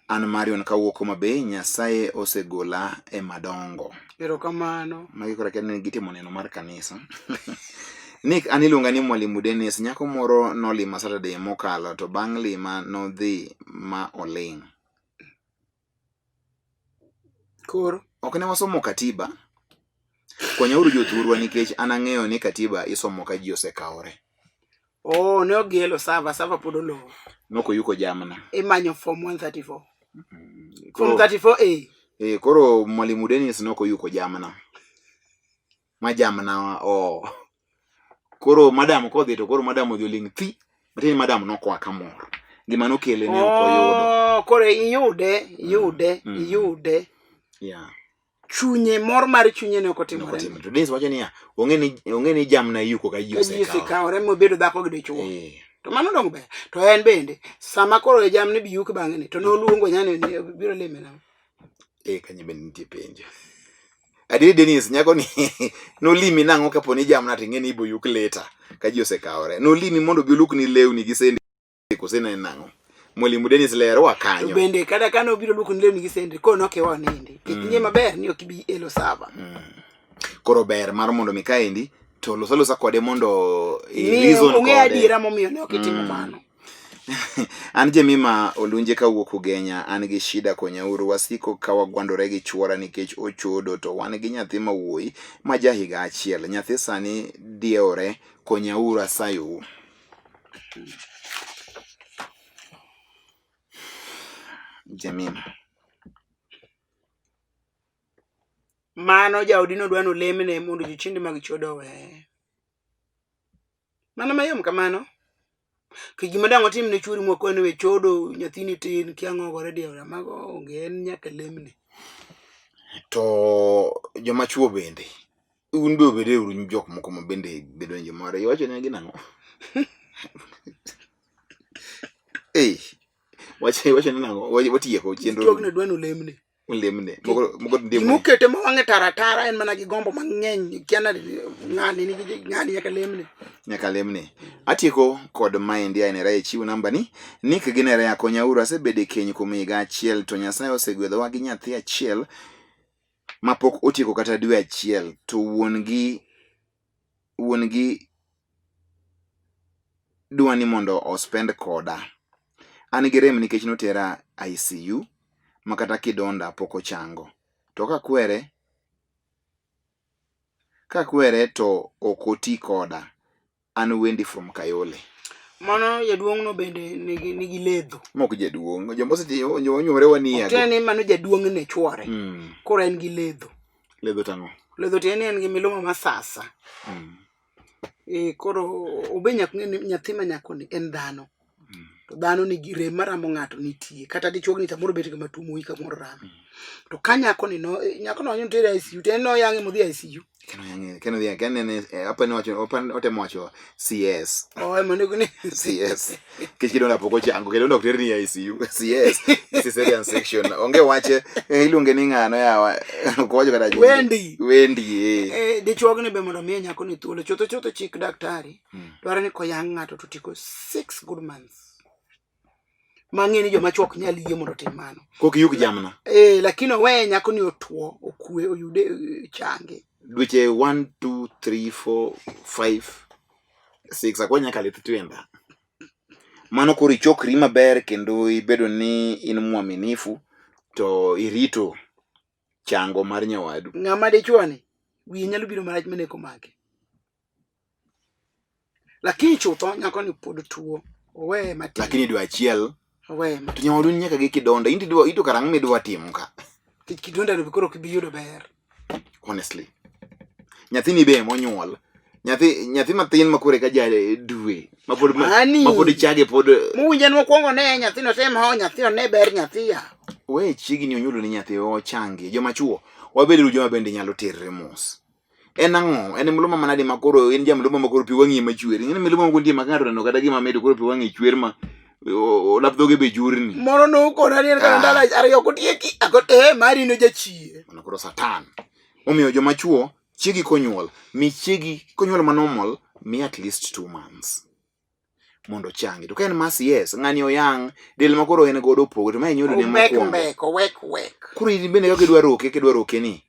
[SPEAKER 1] An Marion kawuok Mabe, Nyasaye osegola e madongo.
[SPEAKER 2] Erokamano.
[SPEAKER 1] Magi kora kene gitimo neno mar kanisa. Nick aniluonga ni Mwalimu Dennis, nyako moro nolima Saturday mokalo to bang' lima nodhi ma oling.
[SPEAKER 2] Koro
[SPEAKER 1] ok ne wasomo katiba. Konyauru jothurwa nikech an ang'eyo ni katiba isomo ka ji osekaore.
[SPEAKER 2] Ne ogelo sava pod olowo.
[SPEAKER 1] Noko yuko jamna.
[SPEAKER 2] Imanyo form 134. Form 34A.
[SPEAKER 1] Koro Mwalimu Dennis noko yuko jamna. Ma jamna koro madam kodhi to koro madam odhi oling thi. Matini madam noko akamor. Gima nokele ne ok oyudo.
[SPEAKER 2] Koro iyude.
[SPEAKER 1] Yeah.
[SPEAKER 2] Chunye mor mar chunye ne okotimore.
[SPEAKER 1] To Dennis wacho niya, onge ni jamna yuko ka ji
[SPEAKER 2] osekaore mobedo dhako gi dichuo. To mano dong be. To en bende sama koro e jamni bi yuk bang'e ni to noluongo nyane ni biro lime na.
[SPEAKER 1] Kanye bende nitie penjo. Adi Dennis nyako ni nolimi nang'o kapo ni jamna ting'e ni ibo yuk later ka ji osekaore. Nolimi mondo bi oluk ni lewni gi sende kosena nang'o. Mwalimu Dennis lero wakanyo.
[SPEAKER 2] Bende kada kano biro luku ni lewni gi sende ko nokewa nindi. Pinye maber ni ok bi elo sava.
[SPEAKER 1] Koro ber mar mondo mi kaendi to losa kode mondo reason kode.
[SPEAKER 2] Ong'e adiera momiyo ne ok itimo mano.
[SPEAKER 1] An Jemima Olunje kawuok Ugenya, an gi shida Konyauru, wasiko ka wagwandore gi chuora nikech ochodo to wan gi nyathi ma wuoyi ma jahiga achiel. Nyathi sani diewore. Konyauru asayo. Jemima.
[SPEAKER 2] Mano jaodino dwano lemne mondo jochinde mag chodo we. Mano mayom kamano. Gima dang' tim ne churi moko ne we chodo nyathini tin kiango gore dio mago onge en nyaka lemne.
[SPEAKER 1] To joma chuo bende un be obede uru jok moko ma bende bedo nje mare iwacho ne gi nango. Wacho ne nango watieko chenro
[SPEAKER 2] jok ne dwano lemne
[SPEAKER 1] moko ndimo
[SPEAKER 2] mukete mo wange taratara en mana gi gombo mang'eny kiana ng'ani nyaka lemne.
[SPEAKER 1] Atieko kod maendi ainera e chiwo namba ni Nick Ginere akonyauru asebede keny kuom higa achiel to Nyasaye osegwedhowa gi nyathi achiel mapok otieko kata dwe achiel to wuon gi dwani mondo ospend koda. An gi rem nikech notera ICU makata kidonda pok ochango. To kakwere to okoti koda. An Wendy from Kayole.
[SPEAKER 2] Mano jaduong' no bende nigi ledho.
[SPEAKER 1] Mok jaduong'. Jonyuore waniago.
[SPEAKER 2] Tene mano jaduong' ne chwore. Koro en gi ledho.
[SPEAKER 1] Ledho tango.
[SPEAKER 2] Ledho tene en gi miluma masasa. Koro obe nyathi ma nyako ni en dhano. To dhano nigi rem maramo ng'ato nitie. Kata dichuog ni samoro bet kama tuo moyi kamoro rame. To ka nyako no onyo tere ICU. Tene no yange modhi ICU.
[SPEAKER 1] Keno otemo wacho CS.
[SPEAKER 2] Manego ni
[SPEAKER 1] CS. Kidonda pok ochango kendo ok ter ni ICU. CS. Cesarean section. Onge wache iluonge ni ng'ano yawa. Kowacho kata
[SPEAKER 2] Wendy. Dichuog ni be mondo miye nyako ni thuolo. Chotho chik daktari. Dwaro ni koyang' ng'ato to tiko 6 good months. Mang'e ni joma chuok nyal yie mondo tim mano.
[SPEAKER 1] Kokiyuk jamna.
[SPEAKER 2] Lakini owe nyako ni otuo, okue, oyude change.
[SPEAKER 1] Dweche 1, 2, 3, 4, 5, 6 akonya kale tutwenda. Mano koro ichokri maber kendo ibedo ni in mwaminifu to irito chango mar nyawadu.
[SPEAKER 2] Ng'ama dichuo ni wiye nyalo biro marach meneko make. Lakini chutho nyako ni pod tuo. Owe matin.
[SPEAKER 1] Lakini dwe achiel
[SPEAKER 2] owe
[SPEAKER 1] to nyawadu nyaka gi kidonda. Ito karang' midwa timo ka.
[SPEAKER 2] Kidonda no koro kibiyudo ber.
[SPEAKER 1] Honestly. Nyathini be monyuol. Nyathi mathin makure ka jale dwe. Mapod chage pod.
[SPEAKER 2] Muwinjen mokwongo ne nyathino temo nyathino ne ber nyathia.
[SPEAKER 1] We chigini onyuolo ni nyathi ochangi. Joma chuo wabedo joma bende nyalo terre mos. En ang'o? En miluma manade makoro en jamluma makoro pi wang'i machwer. En miluma makuntie makaro neno kata gima medo koro pi wang'i chwer ma olap dhoge be jurni.
[SPEAKER 2] Moro no kora ni ka ndala ariyo kotieki mari no jachie.
[SPEAKER 1] Ono koro satan. Omiyo joma chuo chiegi konyuol, mi chiegi konyuol manormal mi at least 2 months. Mondo changi. To ka en mas yes, ng'ani oyang, del makoro en godo pogo to ma inyuolo ne mokwongo.
[SPEAKER 2] Wek.
[SPEAKER 1] Koro bende kaka idwa roke ni.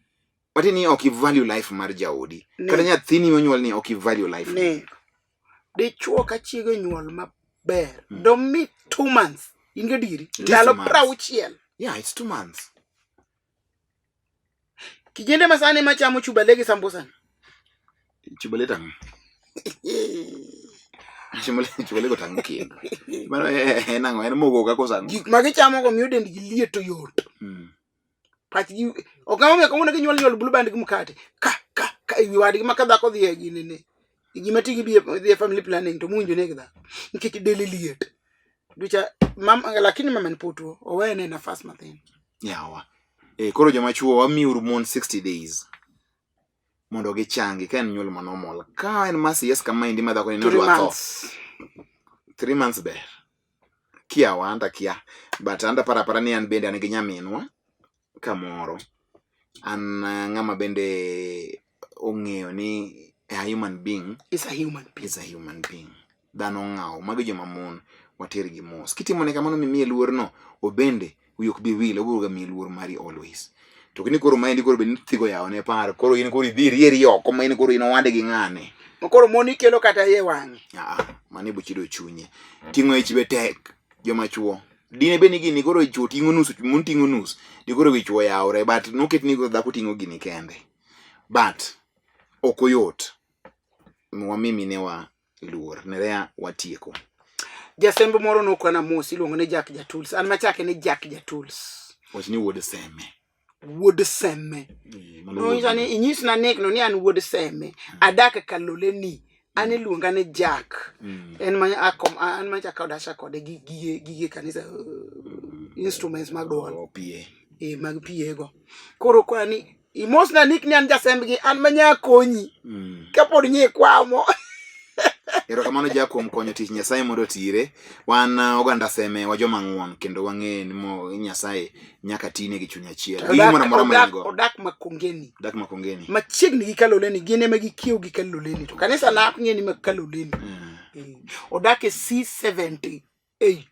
[SPEAKER 1] Mati ni ok value life mar jaodi. Kata nyathini monyuol ni ok value life.
[SPEAKER 2] Ne. Dichuo ka chiege nyuol maber. Do mi 2 months. Inge diri. Ndalo 60.
[SPEAKER 1] Yeah, it's 2 months.
[SPEAKER 2] Kijende masani machamo chubalegi sambusa.
[SPEAKER 1] Chubaleta. Chubalego tango kiendo. Mano nango en mogo kako sango.
[SPEAKER 2] Gik magichamo ko miyo dendgi liet to yot. Pachgi okamo kono ke nyuol blue band gi mkate. Ka iwi wadgi makadhako dhi ginene. Gima tigi bi family planning to munjo ne gida. Nikech deli liet. Ducha lakini mama ni puto owene nafas mathin.
[SPEAKER 1] Yawa. Koro joma chuo wamiuru mon 60 days. Mondo gichangi ka en nyuol manormal. Ka en mas yes kama indi madhako ni nodwa tho. 3 months ber. Kia wanda kia. But anda para ni an bende an gi nyaminwa kamoro. An ng'ama bende ong'eyo ni a human being
[SPEAKER 2] is a human
[SPEAKER 1] being. Dhano ng'aw. Magi joma mon water gi mos. Kitimone kamano mimiye luor no obende uyok bi wil obuga mi luor mari always. To kini koro maendi koro ben thigo yao ne par koro in koro idhiri oko ma in koro ino wande gi ng'ane.
[SPEAKER 2] Koro moni kelo kata ye wang'e.
[SPEAKER 1] Mani buchido chunye. Tingo ich be tek joma chuo. Dine be ni gini koro chuo tingo nus mun tingo nus. Di koro wi chuo yaore but noket ni dhako tingo gini kende. But okoyot. Mwamimi ne wa luor nerea watieko.
[SPEAKER 2] Jasembo moro no kana mosi luongo ne Jack Jatuls. An machake ne Jack Jatuls.
[SPEAKER 1] Wachni wuod seme.
[SPEAKER 2] wuod seme. No yani inyis na nek no ni an wuod seme. Adak kaloleni. Ani luonga ni Jack. En ma akom an ma chakauda kode gige kanisa instruments mag dwol.
[SPEAKER 1] Pie.
[SPEAKER 2] Mag pie go. Koro kwani imos na nik ni an jasembgi an manya konyi. Kapod nye kwamo.
[SPEAKER 1] Erokamano Jack kuom konyo tich Nyasaye mondo tire. Wan oganda seme wa joma ng'won kendo wang'e ni mo Nyasaye nyaka tine gi chuny achiel.
[SPEAKER 2] Odak makongeni.
[SPEAKER 1] Dak makongeni.
[SPEAKER 2] Machiegni gi Kaloleni gine ma gikiew gi Kaloleni. To kanisa na ng'eni ma Kaloleni. Odak e C78.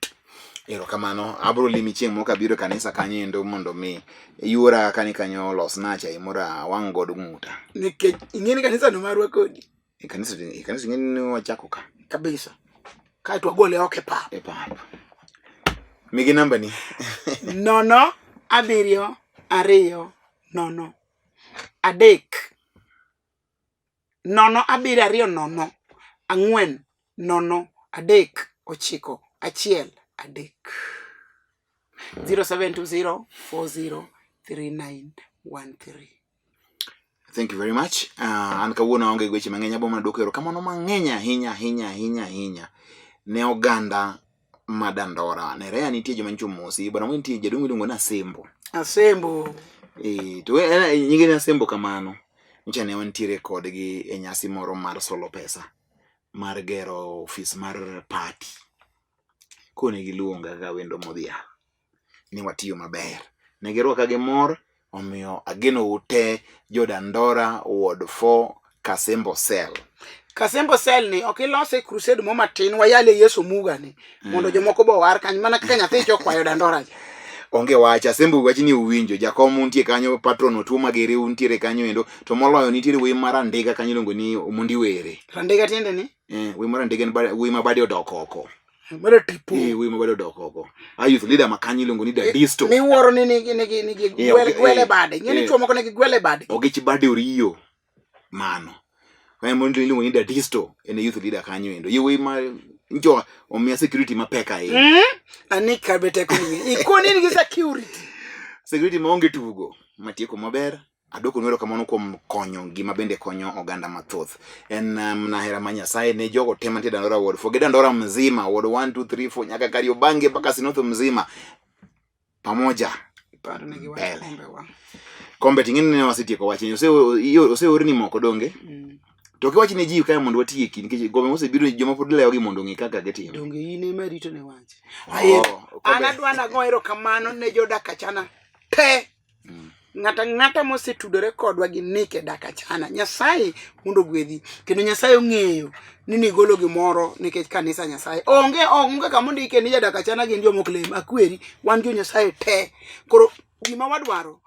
[SPEAKER 1] Erokamano abro limi chieng' moko abiro kanisa kanyo endo mondo mi yura kanyo los nacha imora wang' god ng'uta.
[SPEAKER 2] Nikech ing'eni kanisa no marwa kodi.
[SPEAKER 1] Kanisa ng'eni wachako ka.
[SPEAKER 2] Kabisa. Kai to agole oke pa.
[SPEAKER 1] E pa. Migi namba ni.
[SPEAKER 2] 0 7 2 0 3 0 7 2 0 4 0 3 9 1 3 0720 40 3913.
[SPEAKER 1] Thank you very much. An kawuono onge gweche mang'eny abo madwoko erokamano mang'eny ahinya ne oganda madandora. Nerea nitie joma nchomosi, bana nitie jadongo iluongo na
[SPEAKER 2] Asembo.
[SPEAKER 1] To nyinge na Asembo kamano. Nyicha ne wantiere kodgi e nyasi moro mar solo pesa mar gero office mar party. Kone giluonga ga wendo modhia. Ni watiyo maber. Ne girwaka gi mor. Omiyo ageno ute jodandora ward 4 Kasembo Cell.
[SPEAKER 2] Kasembo Cell ni okilose crusade mo matin wayale Yesu Muga ni mondo jomoko bo war kanyo mana kaka nyathi chokwayo dandora.
[SPEAKER 1] Onge wacha Asembo wachini uwinjo jakom untie kanyo patron otuo magere untiere kanyo endo to moloyo nitiere we mara ndiga kanyo longo ni Omondi Were.
[SPEAKER 2] Randiga tiende ni?
[SPEAKER 1] We mara ndiga ni we mabade odok oko.
[SPEAKER 2] Mara tipo.
[SPEAKER 1] We mabade odok oko. Youth leader makanyo longo ni Dadisto.
[SPEAKER 2] Ni woro ni gwele bade. Ngeni chuo moko ni gwele bade.
[SPEAKER 1] Ogich bade oriyo. Mano. Kwa Omondi longo ni Dadisto ene youth leader kanyo endo. Ye we ma njo omia security mapeka
[SPEAKER 2] Ani kabete kuni. Ikoni ni security.
[SPEAKER 1] Security maonge tugo. Matieko maber. Adoko nwero kamano kuom konyo gima bende konyo oganda mathoth. En nahera ma Nyasaye ne jogo temantie dandora ward. Forget dandora mzima. Ward 1, 2, 3, 4. Nyaka Kariobangi mpaka Sinotho mzima. Pamoja.
[SPEAKER 2] Mbele.
[SPEAKER 1] Kombe tingini ne wasitieko wachini. Ose orini moko donge. To kiwachi ne ji kae mondo watieki nikech gome mosebiro joma pod lewo gi mondo ng'i kaka gitimo.
[SPEAKER 2] Donge ine marito ne wach. Aye. Anadwana go erokamano ne jodak achana te. Ngata mosetudore kodwa gi nike dak achana. Nyasaye mondo gwedhi. Kendo Nyasaye ong'eyo ni golo gimoro nikech kanisa Nyasaye. Onge kamondo ike ni jodak achana gin jomoklem akweri wan jo Nyasaye te. Koro gima wadwaro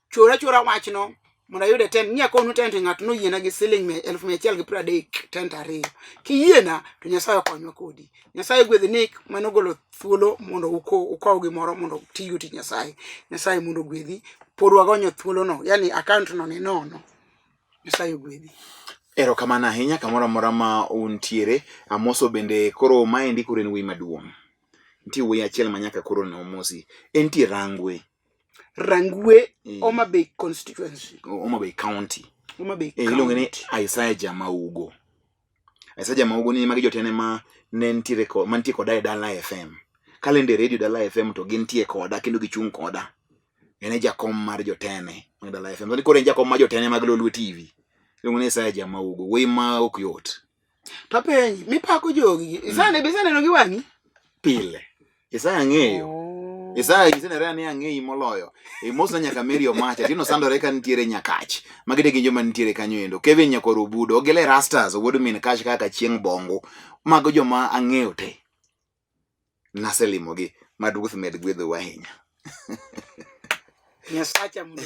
[SPEAKER 2] chora wachno mondo yude ten nya konu ten ng'ato no yiena gi siling 1130 ten tariyo. Kiyiena to Nyasaye okonywa kodi. Nyasaye gwedhi nik mano golo thuolo mondo ukaw gimoro mondo tiyo ti Nyasaye. Nyasaye mondo gwedhi pod wagonyo thuolo no, yani account no ni nono. Nyasaye gwedhi.
[SPEAKER 1] Erokamano ahinya kamoro amora ma untiere. Amoso bende koro maendi koro en wi maduong'. Nitie wi achiel manyaka koro ne omosi. Entie Rangwe Homa Bay constituency. Homa Bay County.
[SPEAKER 2] Homa Bay
[SPEAKER 1] County. Ilongo ni Isaiah Jamaugo. Isaiah Jamaugo ni magi jotene ma ne ntiere ko mantie koda e Dala FM. Kalende radio Dala FM to gintie koda kendo gichung koda. Ene jakom mar jotene mag Dala FM. Ndiko kore jakom mar jotene mag Lolwe TV. Ilongo ni Isaiah Jamaugo. We ma ok yot.
[SPEAKER 2] To penyi mipako jogi. Isane besane no giwangi
[SPEAKER 1] pile. Isaiah ng'eyo. Isaiah isenere ni ang'eyi moloyo. Mosna nyaka Mary Omacha tino sandore kan ntiere Nyakach. Magide gi joma ntiere kanyo endo. Kevin Nyakoro Budo, Ogele Rastas, wuod min Kach kaka Chieng' Bongo. Mago joma ang'eyo te. Naselimogi. Mad Ruth med gwedho ahinya.
[SPEAKER 2] Nyasacha mundu.